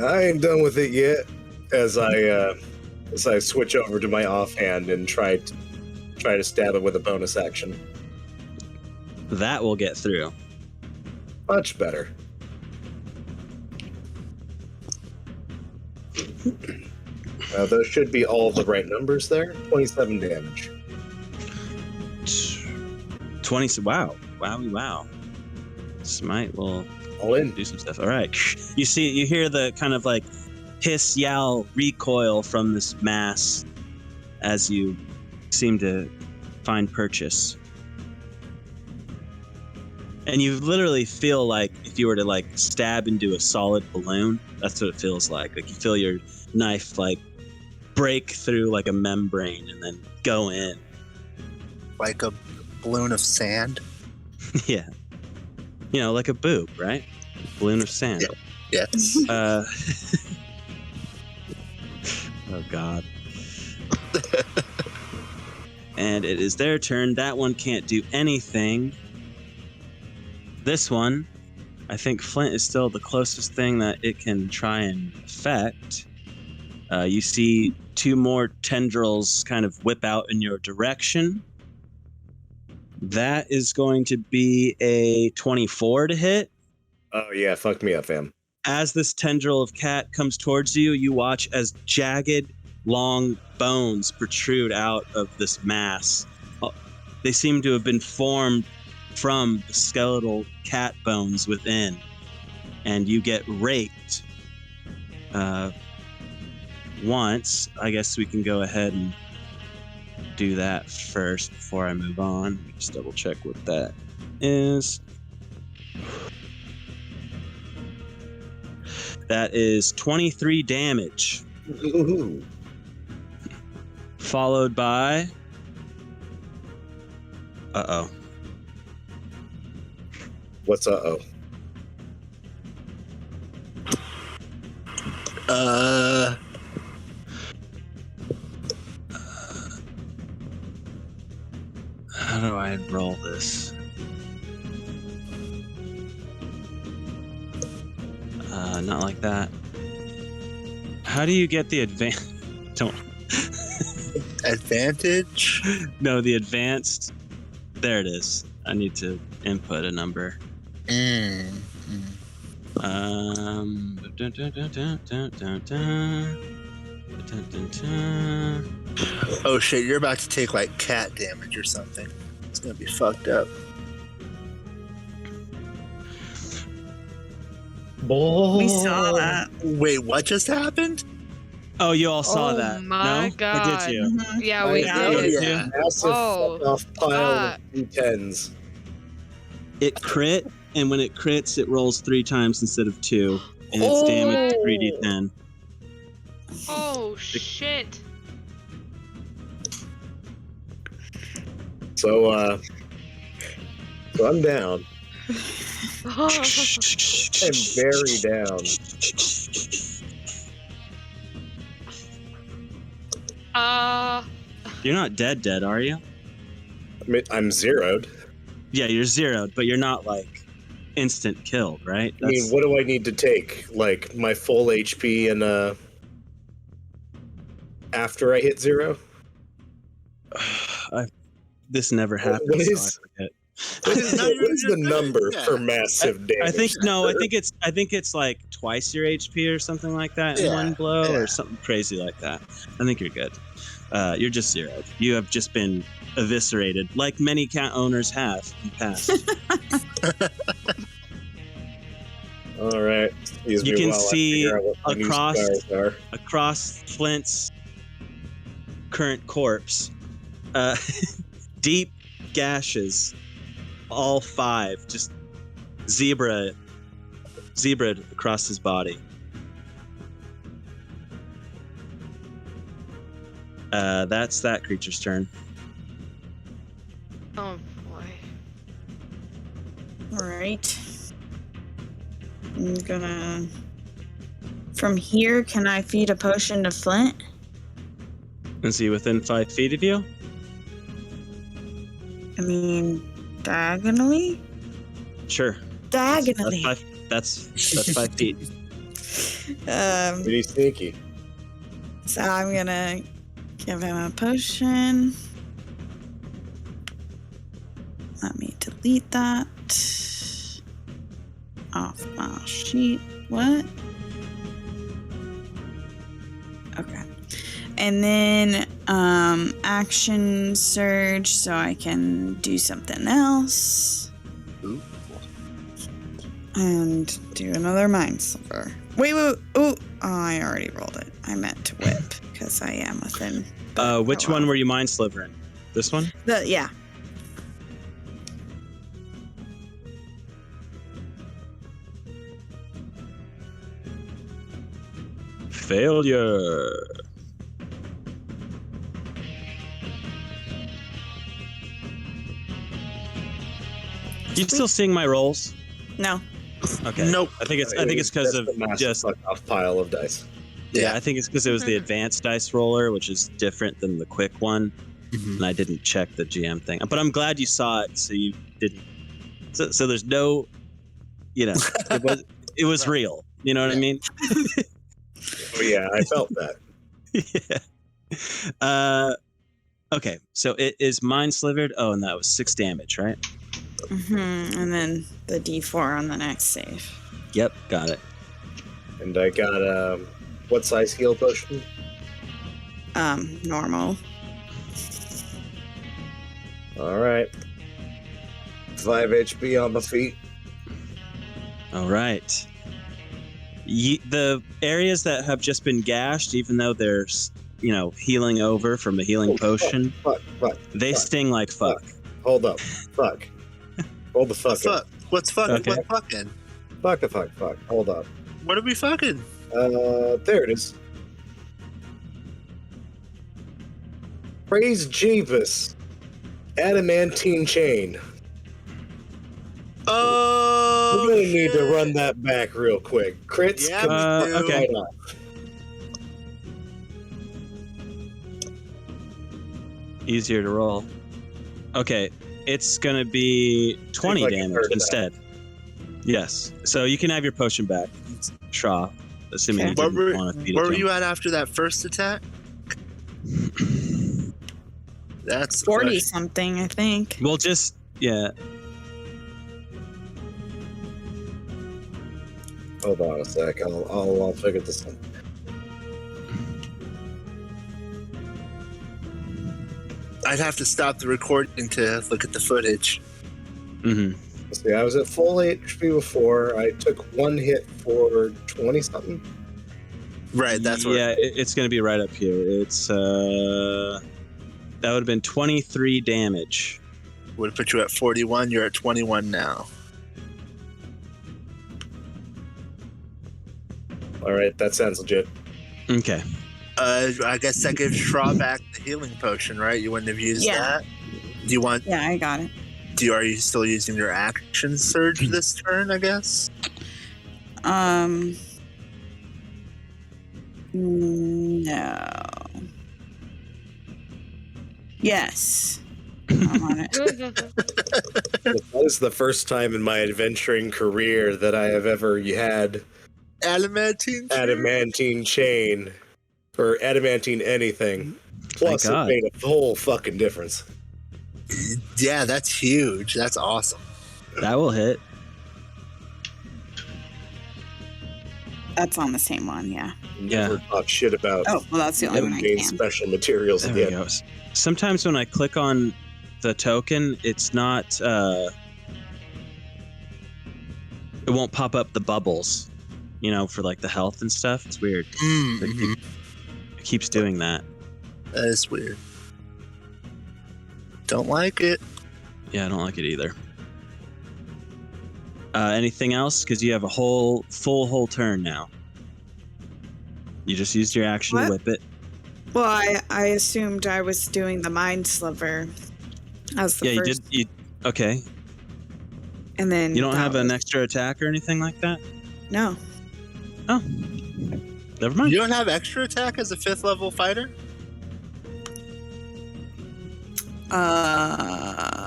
I ain't done with it yet. As I switch over to my offhand and try to stab it with a bonus action. That will get through. Much better. Those should be all the right numbers there. 27 damage. 20. Wow. Smite will All in. do some stuff. All right. You hear the kind of like hiss, yowl, recoil from this mass as you seem to find purchase. And you literally feel like if you were to like stab into a solid balloon, that's what it feels like. Like you feel your knife like break through like a membrane and then go in. Like a balloon of sand. Yeah. You know, like a boob, right? Balloon of sand. Yeah. Yes. Oh, God. And it is their turn. That one can't do anything. This one, I think Flint is still the closest thing that it can try and affect. You see two more tendrils kind of whip out in your direction. That is going to be a 24 to hit. Oh yeah, fuck me up, fam. As this tendril of cat comes towards you, you watch as jagged, long bones protrude out of this mass. They seem to have been formed from the skeletal cat bones within, and you get raked once. I guess we can go ahead and do that first before I move on. Let me just double check what that is. That is 23 damage. Ooh. Followed by Uh-oh. What's uh-oh? How do I roll this? Not like that. How do you get the advanced? Don't. Advantage? No, the advanced. There it is. I need to input a number. Mm. Dun, dun, dun, dun, dun, dun, dun. Dun, dun, dun. Oh shit, you're about to take like cat damage or something. It's gonna be fucked up. We saw that. Wait, what just happened? Oh, you all saw Oh that? my No? God. Or did you? Mhm. Yeah, we Yeah. did. Yeah. Massive Oh, fuck off pile fuck. of D10s. It crit, and when it crits, it rolls 3 times instead of 2, and it's damage 3d10. Oh shit. So I'm down. I'm very down. You're not dead, are you? I mean, I'm zeroed. Yeah, you're zeroed, but you're not like instant killed, right? I mean, what do I need to take? Like my full HP and after I hit 0? This never happened. What so is- I forget. What is No, the, you're what is the good. number Yeah. for massive damage? I think it's like twice your HP or something like that in Yeah, one blow yeah. or something crazy like that. I think you're good. You're just zeroed. You have just been eviscerated, like many cat owners have in the past. All right. Excuse You me can while I see figure out what my new across- scars are. Across Flint's current corpse, deep gashes, all 5, just zebraed across his body. That's that creature's turn. Oh boy. All right. I'm gonna. From here, can I feed a potion to Flint? Is he within 5 feet of you? I mean, diagonally? Sure. Diagonally. That's 5 feet. Pretty sneaky. So I'm gonna give him a potion. Let me delete that off my sheet. What? Okay. And then action surge so I can do something else. Ooh. And do another mind sliver. Wait. Oh, I already rolled it. I meant to whip because I am within. Which one were you mind slivering? This one? Yeah. Failure. You still seeing my rolls? No. Okay. Nope. I think it's because of Just a massive just fuck off pile of dice. yeah. I think it's because it was the advanced dice roller, which is different than the quick one, Mhm. and I didn't check the GM thing. But I'm glad you saw it, so you didn't. So there's no, it was real. You know what I mean? Oh yeah, I felt that. Yeah. Okay, so it is mind slivered. Oh, and that was 6 damage, right? And then the D4 on the next save. Yep, got it. And I got what size heal potion? Normal. All right. 5 HP on my feet. All right. The areas that have just been gashed, even though they're, healing over from a healing potion, Fuck. they sting like fuck. Hold up. Fuck. Hold the fuck up. Fuck. What's fucking? Okay. What's fucking? Fuck. Hold up. What are we fucking? There it is. Praise Jeebus. adamantine chain. Oh, We're gonna need to run that back real quick. Crits, Yeah, we do. okay. right off. Easier to roll. Okay, it's gonna be 20 like a damage third of that. instead. Yes. So you can have your potion back, Shaw, assuming you Where didn't want to feed where it were to you at after that first attack? That's the 40 question. something, I think. Well, just yeah. Hold on a sec. I'll figure this out. I'd have to stop the recording to look at the footage. Mm-hmm. Let's see, I was at full HP before. I took one hit for 20 something. Right, that's what. Yeah, it's gonna be right up here. It's that would have been 23 damage. Would have put you at 41. You're at 21 now. All right, that sounds legit. Okay. I guess that gives Shra back the healing potion, right? You wouldn't have used Yeah. that. Do you want? Yeah, I got it. Are you still using your action surge this turn? I guess. No. Yes. I'm on it. That is the first time in my adventuring career that I have ever had Adamantine. adamantine chain or adamantine anything. Plus, it God. made a whole fucking difference. Yeah, that's huge. That's awesome. That will hit. That's on the same one, yeah. Never talk shit about Oh, well, that's the only one I gain can. special materials There we again. go. Sometimes when I click on the token, it's not. It won't pop up the bubbles, for like the health and stuff. It's weird. Mm-hmm. It keeps doing that. That is weird. Don't like it. Yeah, I don't like it either. Anything else? Because you have a whole turn now. You just used your action to What? whip it. Well, I assumed I was doing the mind sliver as the Yeah, first. you did. Okay. And then You don't that have an was- extra attack or anything like that? No. Oh. Never mind. You don't have extra attack as a 5th level fighter?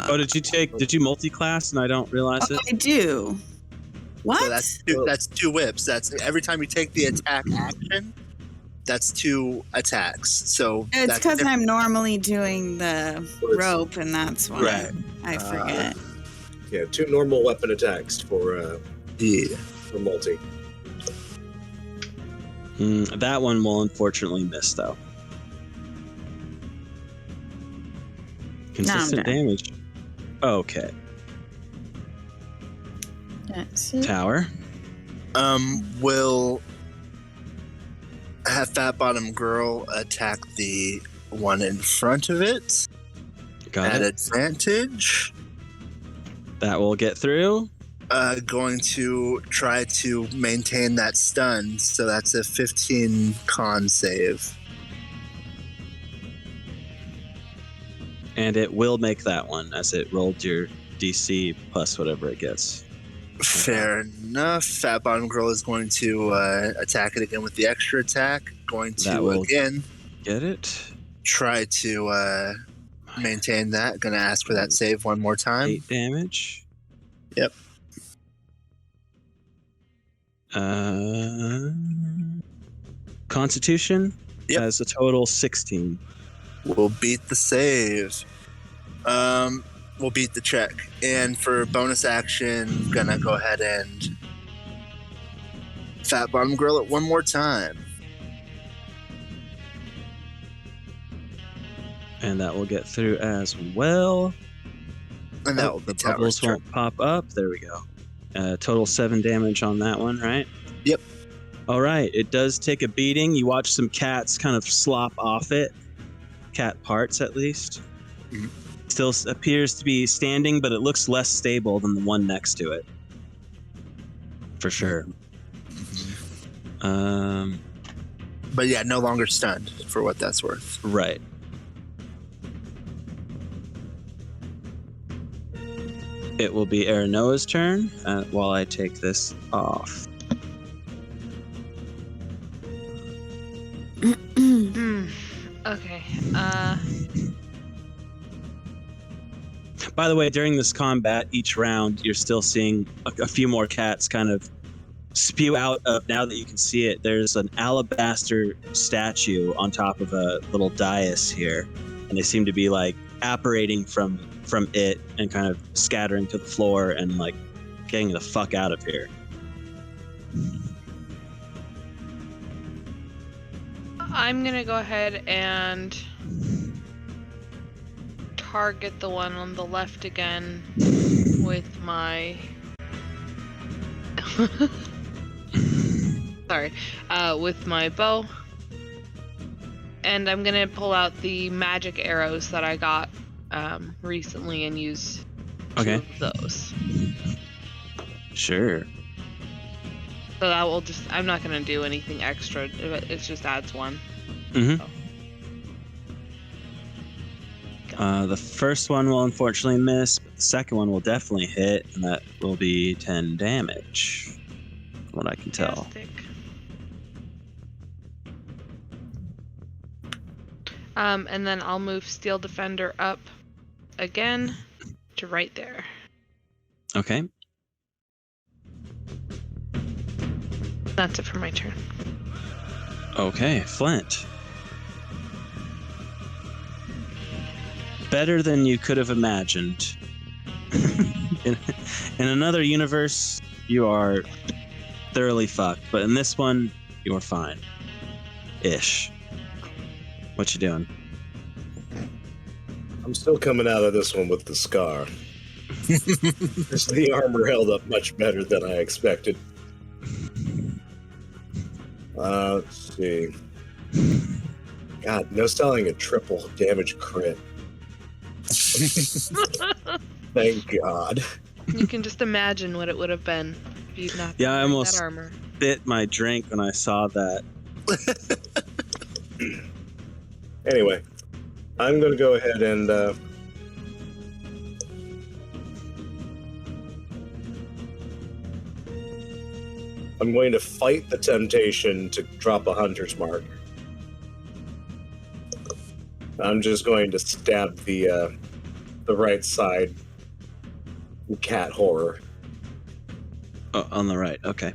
Oh, did you multi-class and I don't realize it? I do. What? So that's two whips. That's every time you take the attack action, that's 2 attacks. So It's that's because different. I'm normally doing the Well, it's- rope, and that's why Right. I forget. Yeah, 2 normal weapon attacks for Yeah. multi. That one will unfortunately miss, though. Consistent done. damage. Okay. That's it. Tower. Will have Fat Bottom Girl attack the one in front of it Got at it. advantage. That will get through. Going to try to maintain that stun, so that's a 15 con save. And it will make that one as it rolled your DC plus whatever it gets. Fair enough. Fat Bottom Girl is going to attack it again with the extra attack. Going That to will- again Get it? try to maintain that. Going to ask for that save one more time. 8 damage. Yep. Constitution Yep. has a total 16. We'll beat the save. We'll beat the check. And for bonus action, gonna go ahead and Fat Bottom Girl it one more time. And that will get through as well. And that Oh, will be the Tower's bubbles turn. won't pop up. There we go. Total 7 damage on that one, right? Yep. All right. It does take a beating. You watch some cats kind of slop off it. Cat parts, at least. Mhm. Still appears to be standing, but it looks less stable than the one next to it. For sure. But yeah, no longer stunned for what that's worth. Right. It will be Aranoa's turn while I take this off. Okay. By the way, during this combat, each round, you're still seeing a few more cats kind of spew out of, now that you can see it, there's an alabaster statue on top of a little dais here. And they seem to be like apparating from it and kind of scattering to the floor and like getting the fuck out of here. I'm gonna go ahead and target the one on the left again with my with my bow, and I'm gonna pull out the magic arrows that I got recently and use two of those. Sure. So that will just, I'm not gonna do anything extra, it just adds one. Mm-hmm. So. The first one will unfortunately miss, but the second one will definitely hit, and that will be 10 damage, from what I can tell. Fantastic. And then I'll move Steel Defender up again to right there. Okay. That's it for my turn. Okay, Flint. Better than you could have imagined. in another universe, you are thoroughly fucked, but in this one, you are fine. Ish. What you doing? I'm still coming out of this one with the scar. The armor held up much better than I expected. Let's see. God, no selling a triple damage crit. Thank God. You can just imagine what it would have been if you'd not Yeah, I wearing almost that armor. bit my drink when I saw that. Anyway, I'm going to go ahead and I'm going to fight the temptation to drop a hunter's mark. I'm just going to stab the right side cat horror. Oh, on the right, okay.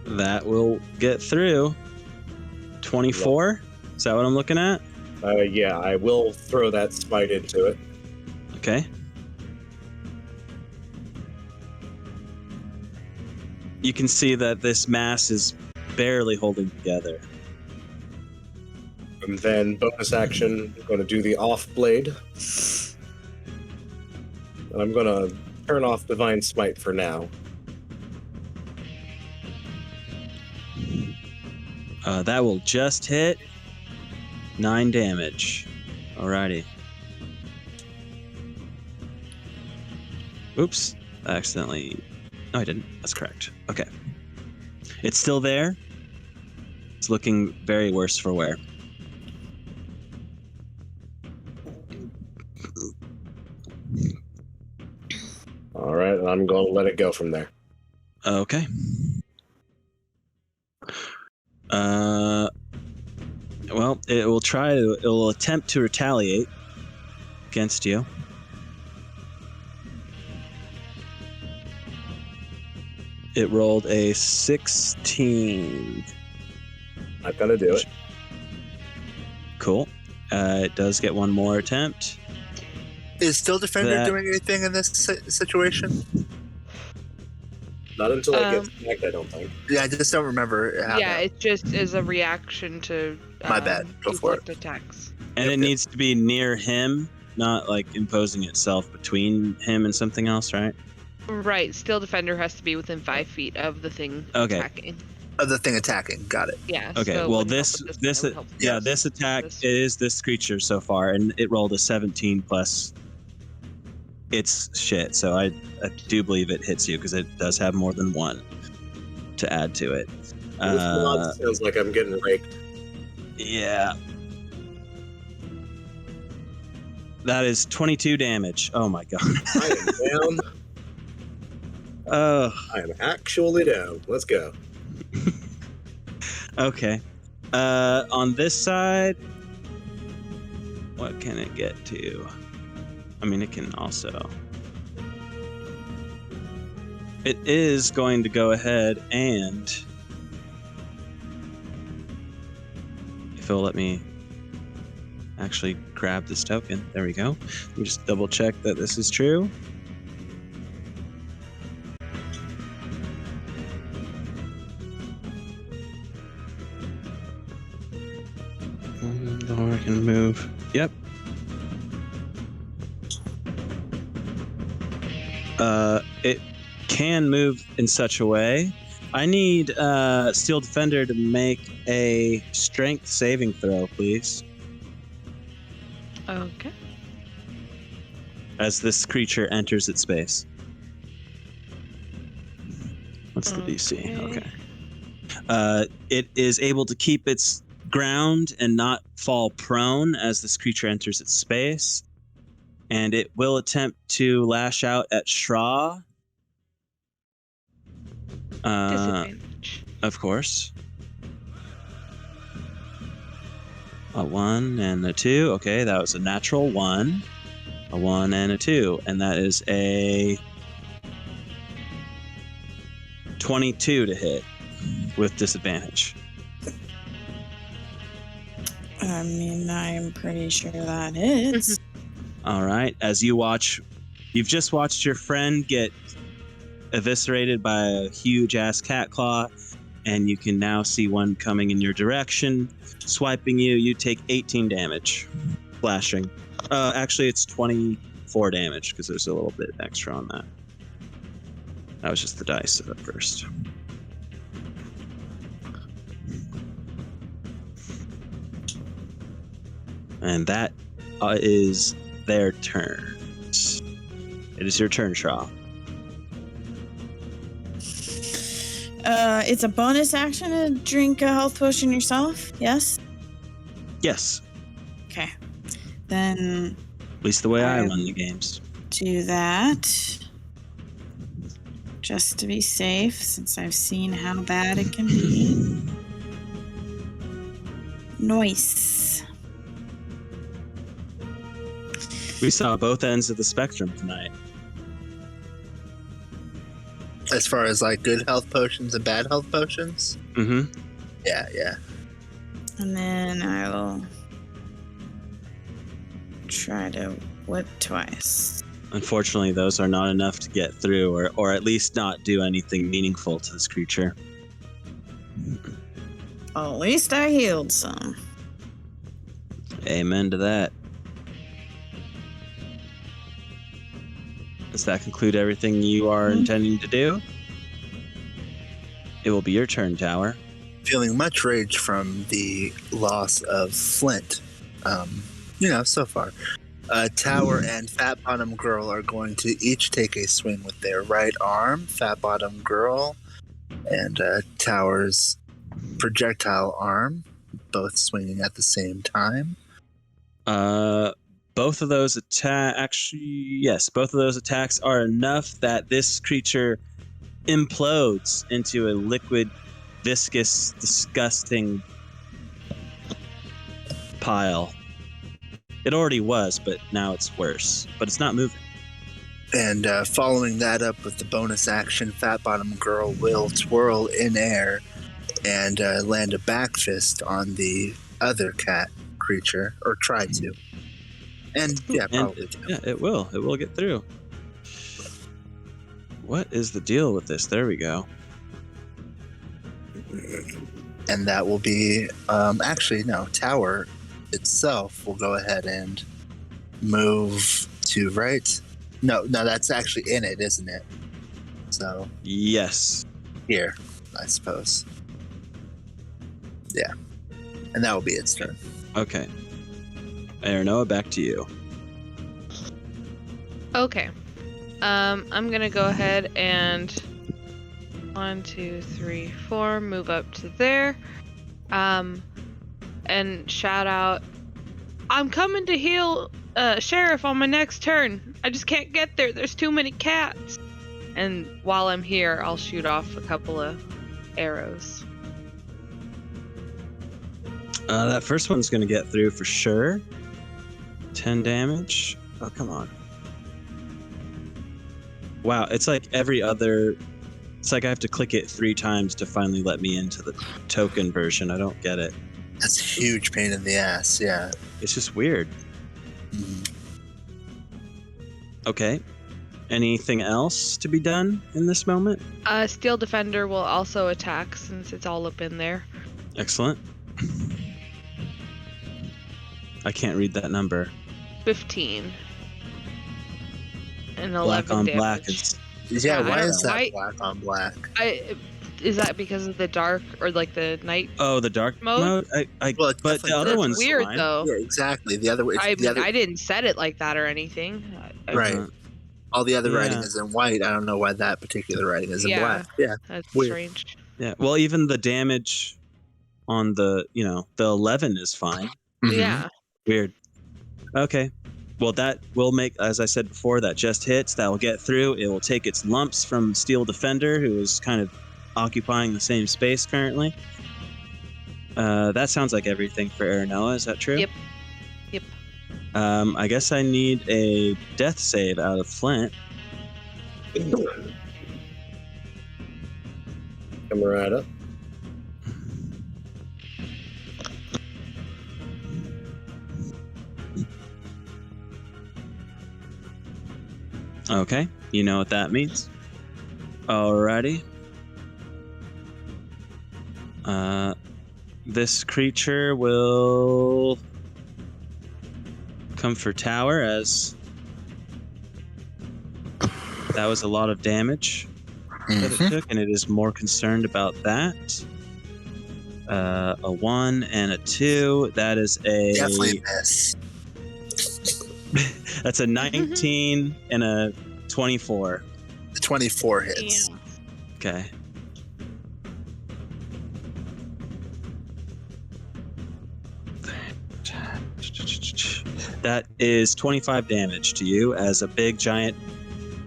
That will get through. 24? Is that what I'm looking at? Yeah, I will throw that smite into it. Okay. You can see that this mass is barely holding together. And then bonus action, I'm going to do the off blade. And I'm going to turn off Divine Smite for now. That will just hit 9 damage. Alrighty. Oops. I accidentally... No, I didn't. That's correct. Okay. It's still there. It's looking very worse for wear. Alright, I'm going to let it go from there. Okay. Well, it will attempt to retaliate against you. It rolled a 16. Not gonna do it. Cool. It does get one more attempt. Is Steel Defender doing anything in this situation? Not until I get smacked, I don't think. Yeah, I just don't remember. It just is a reaction to my bad. Go for it. Attacks. And it needs to be near him, not like imposing itself between him and something else, right? Right. Steel Defender has to be within 5 feet of the thing attacking. Of the thing attacking. Got it. Yeah. Okay. So well, this attack is this creature so far, and it rolled a 17 plus. It's shit. So I do believe it hits you because it does have more than one to add to it. This mod sounds like I'm getting raked. Yeah. That is 22 damage. Oh my god. I am down. Oh, I am actually down. Let's go. okay. On this side, what can it get to? I mean, it can also... It is going to go ahead and... If it'll let me actually grab this token. There we go. Let me just double check that this is true. Or I can move. Yep. It can move in such a way. I need Steel Defender to make a strength saving throw, please. Okay. As this creature enters its space. What's the DC? Okay. It is able to keep its ground and not fall prone as this creature enters its space. And it will attempt to lash out at Shra. Disadvantage. Of course. A 1 and a 2. Okay, that was a natural 1. A 1 and a 2. And that is a 22 to hit with disadvantage. I mean, I'm pretty sure that hits. All right. As you watch, you've just watched your friend get eviscerated by a huge ass cat claw, and you can now see one coming in your direction, swiping you. You take 18 damage, flashing. Actually, it's 24 damage because there's a little bit extra on that. That was just the dice at first. And that is their turns. It is your turn, Shaw. It's a bonus action to drink a health potion yourself, yes? Yes. Okay. Then At least the way I run the games. do that. Just to be safe, since I've seen how bad it can be. Nice. We saw both ends of the spectrum tonight. As far as like good health potions and bad health potions? Mm-hmm. Yeah. And then I will try to whip twice. Unfortunately, those are not enough to get through, or at least not do anything meaningful to this creature. Well, at least I healed some. Amen to that. Does that conclude everything you are intending to do? It will be your turn, Tower. Feeling much rage from the loss of Flint. So far. Tower and Fat Bottom Girl are going to each take a swing with their right arm. Fat Bottom Girl and Tower's projectile arm, both swinging at the same time. Both of those both of those attacks are enough that this creature implodes into a liquid, viscous, disgusting pile. It already was, but now it's worse. But it's not moving. And following that up with the bonus action, Fat Bottom Girl will twirl in air and land a back fist on the other cat creature, or try to. And probably do. Yeah, it will. It will get through. What is the deal with this? There we go. And that will be, Tower itself will go ahead and move to right. No, that's actually in it, isn't it? So Yes. here, I suppose. Yeah. And that will be its turn. Okay. Aernoa, back to you. Okay. I'm gonna go ahead and 1, 2, 3, 4, move up to there. and shout out, "I'm coming to heal Sheriff on my next turn. I just can't get there. There's too many cats." And while I'm here, I'll shoot off a couple of arrows. That first one's going to get through for sure. 10 damage. Oh, come on. Wow, it's like every other... It's like I have to click it 3 times to finally let me into the token version. I don't get it. That's a huge pain in the ass, yeah. It's just weird. Mhm. Okay. Anything else to be done in this moment? Steel Defender will also attack since it's all up in there. Excellent. I can't read that number. 15. And 11 Black on damage. black is... Yeah, I why don't is know. that black on black? Is that because of the dark or like the night? Oh, the dark Mode? mode? Well, it's But the definitely other That's one's weird fine. though. Yeah, exactly. The other way. I the mean, other, I didn't set it like that or anything. Right. Uh-huh. all the other writing Yeah. is in white. I don't know why that particular writing is in Yeah. black. Yeah. That's Weird. strange. Yeah. Well, even the damage on the 11 is fine. Mhm. Yeah. Weird. Okay. Well, that will make, as I said before, that just hits. That will get through. It will take its lumps from Steel Defender, who is kind of occupying the same space currently. That sounds like everything for Aranoa. Is that true? Yep. Yep. I guess I need a death save out of Flint. Camarada. Okay. You know what that means. Alrighty. This creature will come for Tower, as that was a lot of damage that it Mhm. took, and it is more concerned about that. A 1 and a 2. That is Definitely miss. that's a 19 and a 24. The 24 hits. Yeah. Okay. That is 25 damage to you as a big, giant,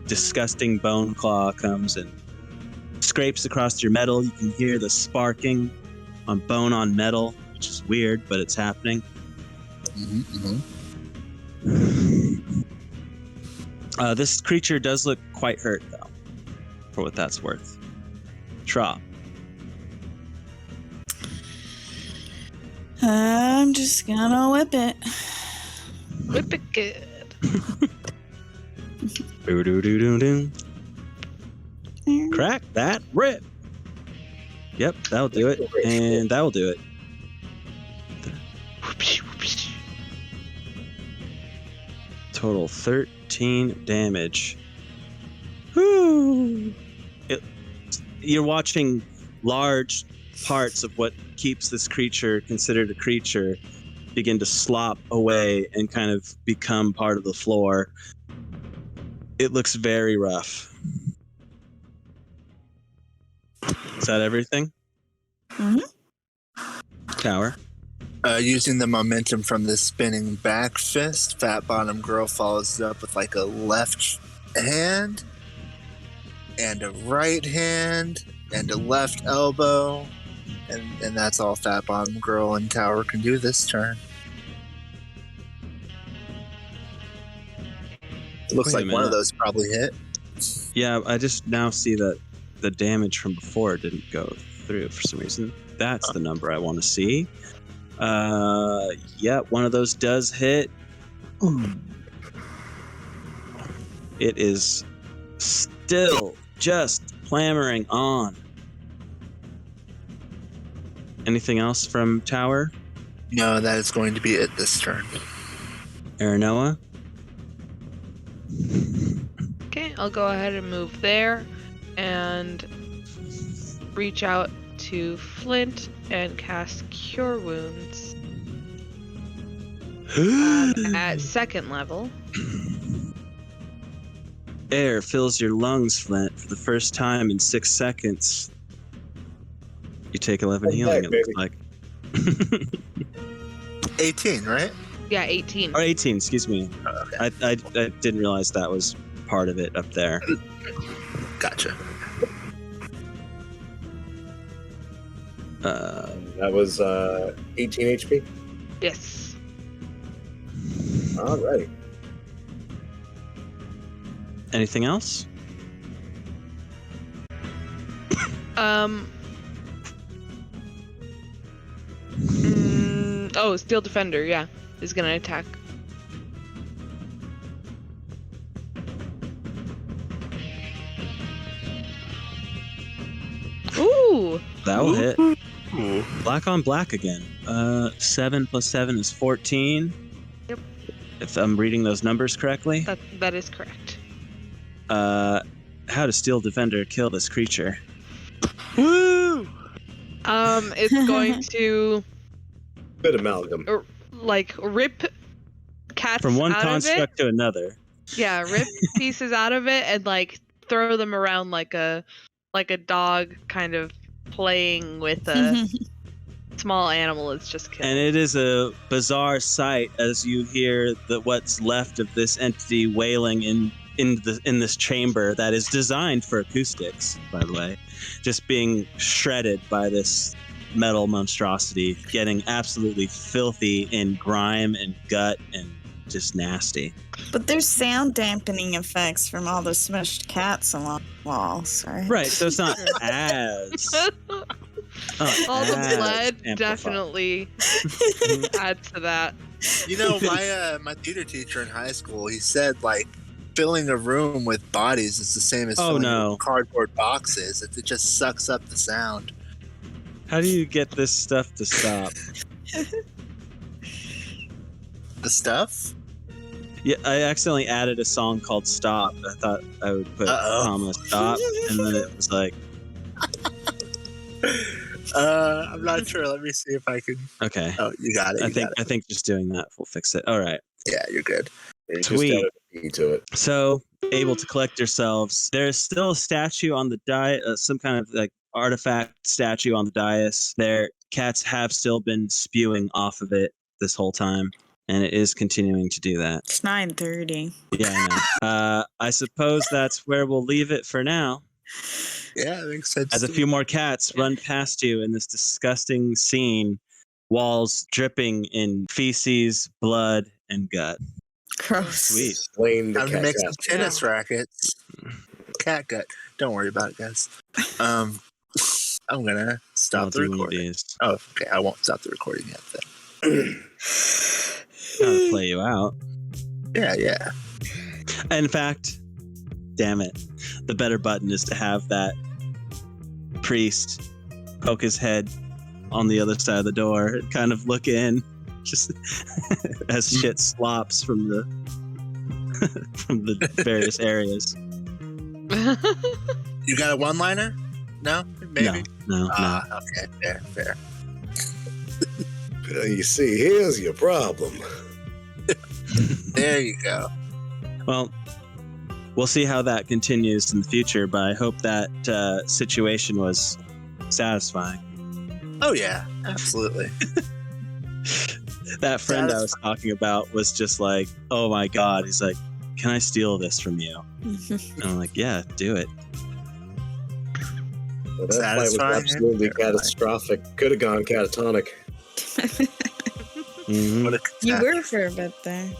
disgusting bone claw comes and scrapes across your metal. You can hear the sparking on bone on metal, which is weird, but it's happening. Mm-hmm, mm-hmm. This creature does look quite hurt, though, for what that's worth. Trop. I'm just gonna whip it. Whip it good. Doo-doo-doo-doo-doo. Crack that rip. Yep, that'll do it. And that'll do it. Whoopsh, whoopsh. Total 13 damage. Whoo! You're watching large parts of what keeps this creature considered a creature begin to slop away and kind of become part of the floor. It looks very rough. Is that everything? Mhm. Tower. Using the momentum from the spinning back fist, Fat Bottom Girl follows it up with like a left hand and a right hand and a left elbow, and that's all Fat Bottom Girl and Tower can do this turn. It looks Wait a like one of minute. those probably hit. Yeah, I just now see that the damage from before didn't go through for some reason. That's the number I want to see. Yeah, one of those does hit. It is still just clamoring on. Anything else from Tower? No, that is going to be it this turn. Aranoa? Okay, I'll go ahead and move there and reach out to Flint and cast Cure Wounds at 2nd level. Air fills your lungs, Flint, for the first time in 6 seconds. You take 11 I'm healing, back, it looks like. 18, right? Yeah, 18. Or 18, excuse me. Oh, okay. I didn't realize that was part of it up there. Gotcha. That was 18 HP. Yes. All right. Anything else? Steel Defender, yeah, is gonna attack. Ooh! That will hit. Ooh. Black on black again. 7 plus 7 is 14. Yep. If I'm reading those numbers correctly. That is correct. How does Steel Defender kill this creature? Woo! It's going to Good amalgam. rip cats From one out construct to another. of it. Yeah, rip pieces out of it and throw them around like a dog kind of playing with a small animal it's just killed. And it is a bizarre sight as you hear what's left of this entity wailing in this chamber that is designed for acoustics, by the way, just being shredded by this metal monstrosity, getting absolutely filthy in grime and gut and just nasty. But there's sound dampening effects from all the smushed cats along the walls, right? Right, so it's not as All the as blood amplified. definitely adds to that. You know, my theater teacher in high school, he said filling a room with bodies is the same as filling it with cardboard boxes. It just sucks up the sound. How do you get this stuff to stop? The stuff? Yeah, I accidentally added a song called Stop. I thought I would put comma stop, and then it was like... I'm not sure. Let me see if I can... Okay. Oh, you got it. I think just doing that will fix it. All right. Yeah, you're good. You Sweet. just added a to it. So, able to collect yourselves. There's still a statue on the dais, some kind of artifact statue on the dais. Their cats have still been spewing off of it this whole time, and it is continuing to do that. It's 9:30. Yeah, I know. I suppose that's where we'll leave it for now. Yeah, that makes sense. As a few more cats run past you in this disgusting scene, walls dripping in feces, blood, and gut. Gross. Sweet. Blame the Time to cat make cat. some tennis rackets. Cat gut. Don't worry about it, guys. I'm gonna stop I'll the do one of recording. these. Oh, okay. I won't stop the recording yet then. Gotta play you out. Yeah. In fact, damn it, the better button is to have that priest poke his head on the other side of the door and kind of look in, just as shit slops from the from the various areas. You got a one-liner? No? Maybe? No. Okay. Fair. You see, here's your problem. There you go. Well, we'll see how that continues in the future, but I hope that situation was satisfying. Oh, yeah. Absolutely. That friend I was talking about was just like, oh my God. He's like, can I steal this from you? And I'm like, yeah, do it. Well, that fight was Satisfying. absolutely catastrophic. Could have gone catatonic. Mhm. What a You were for a bit there.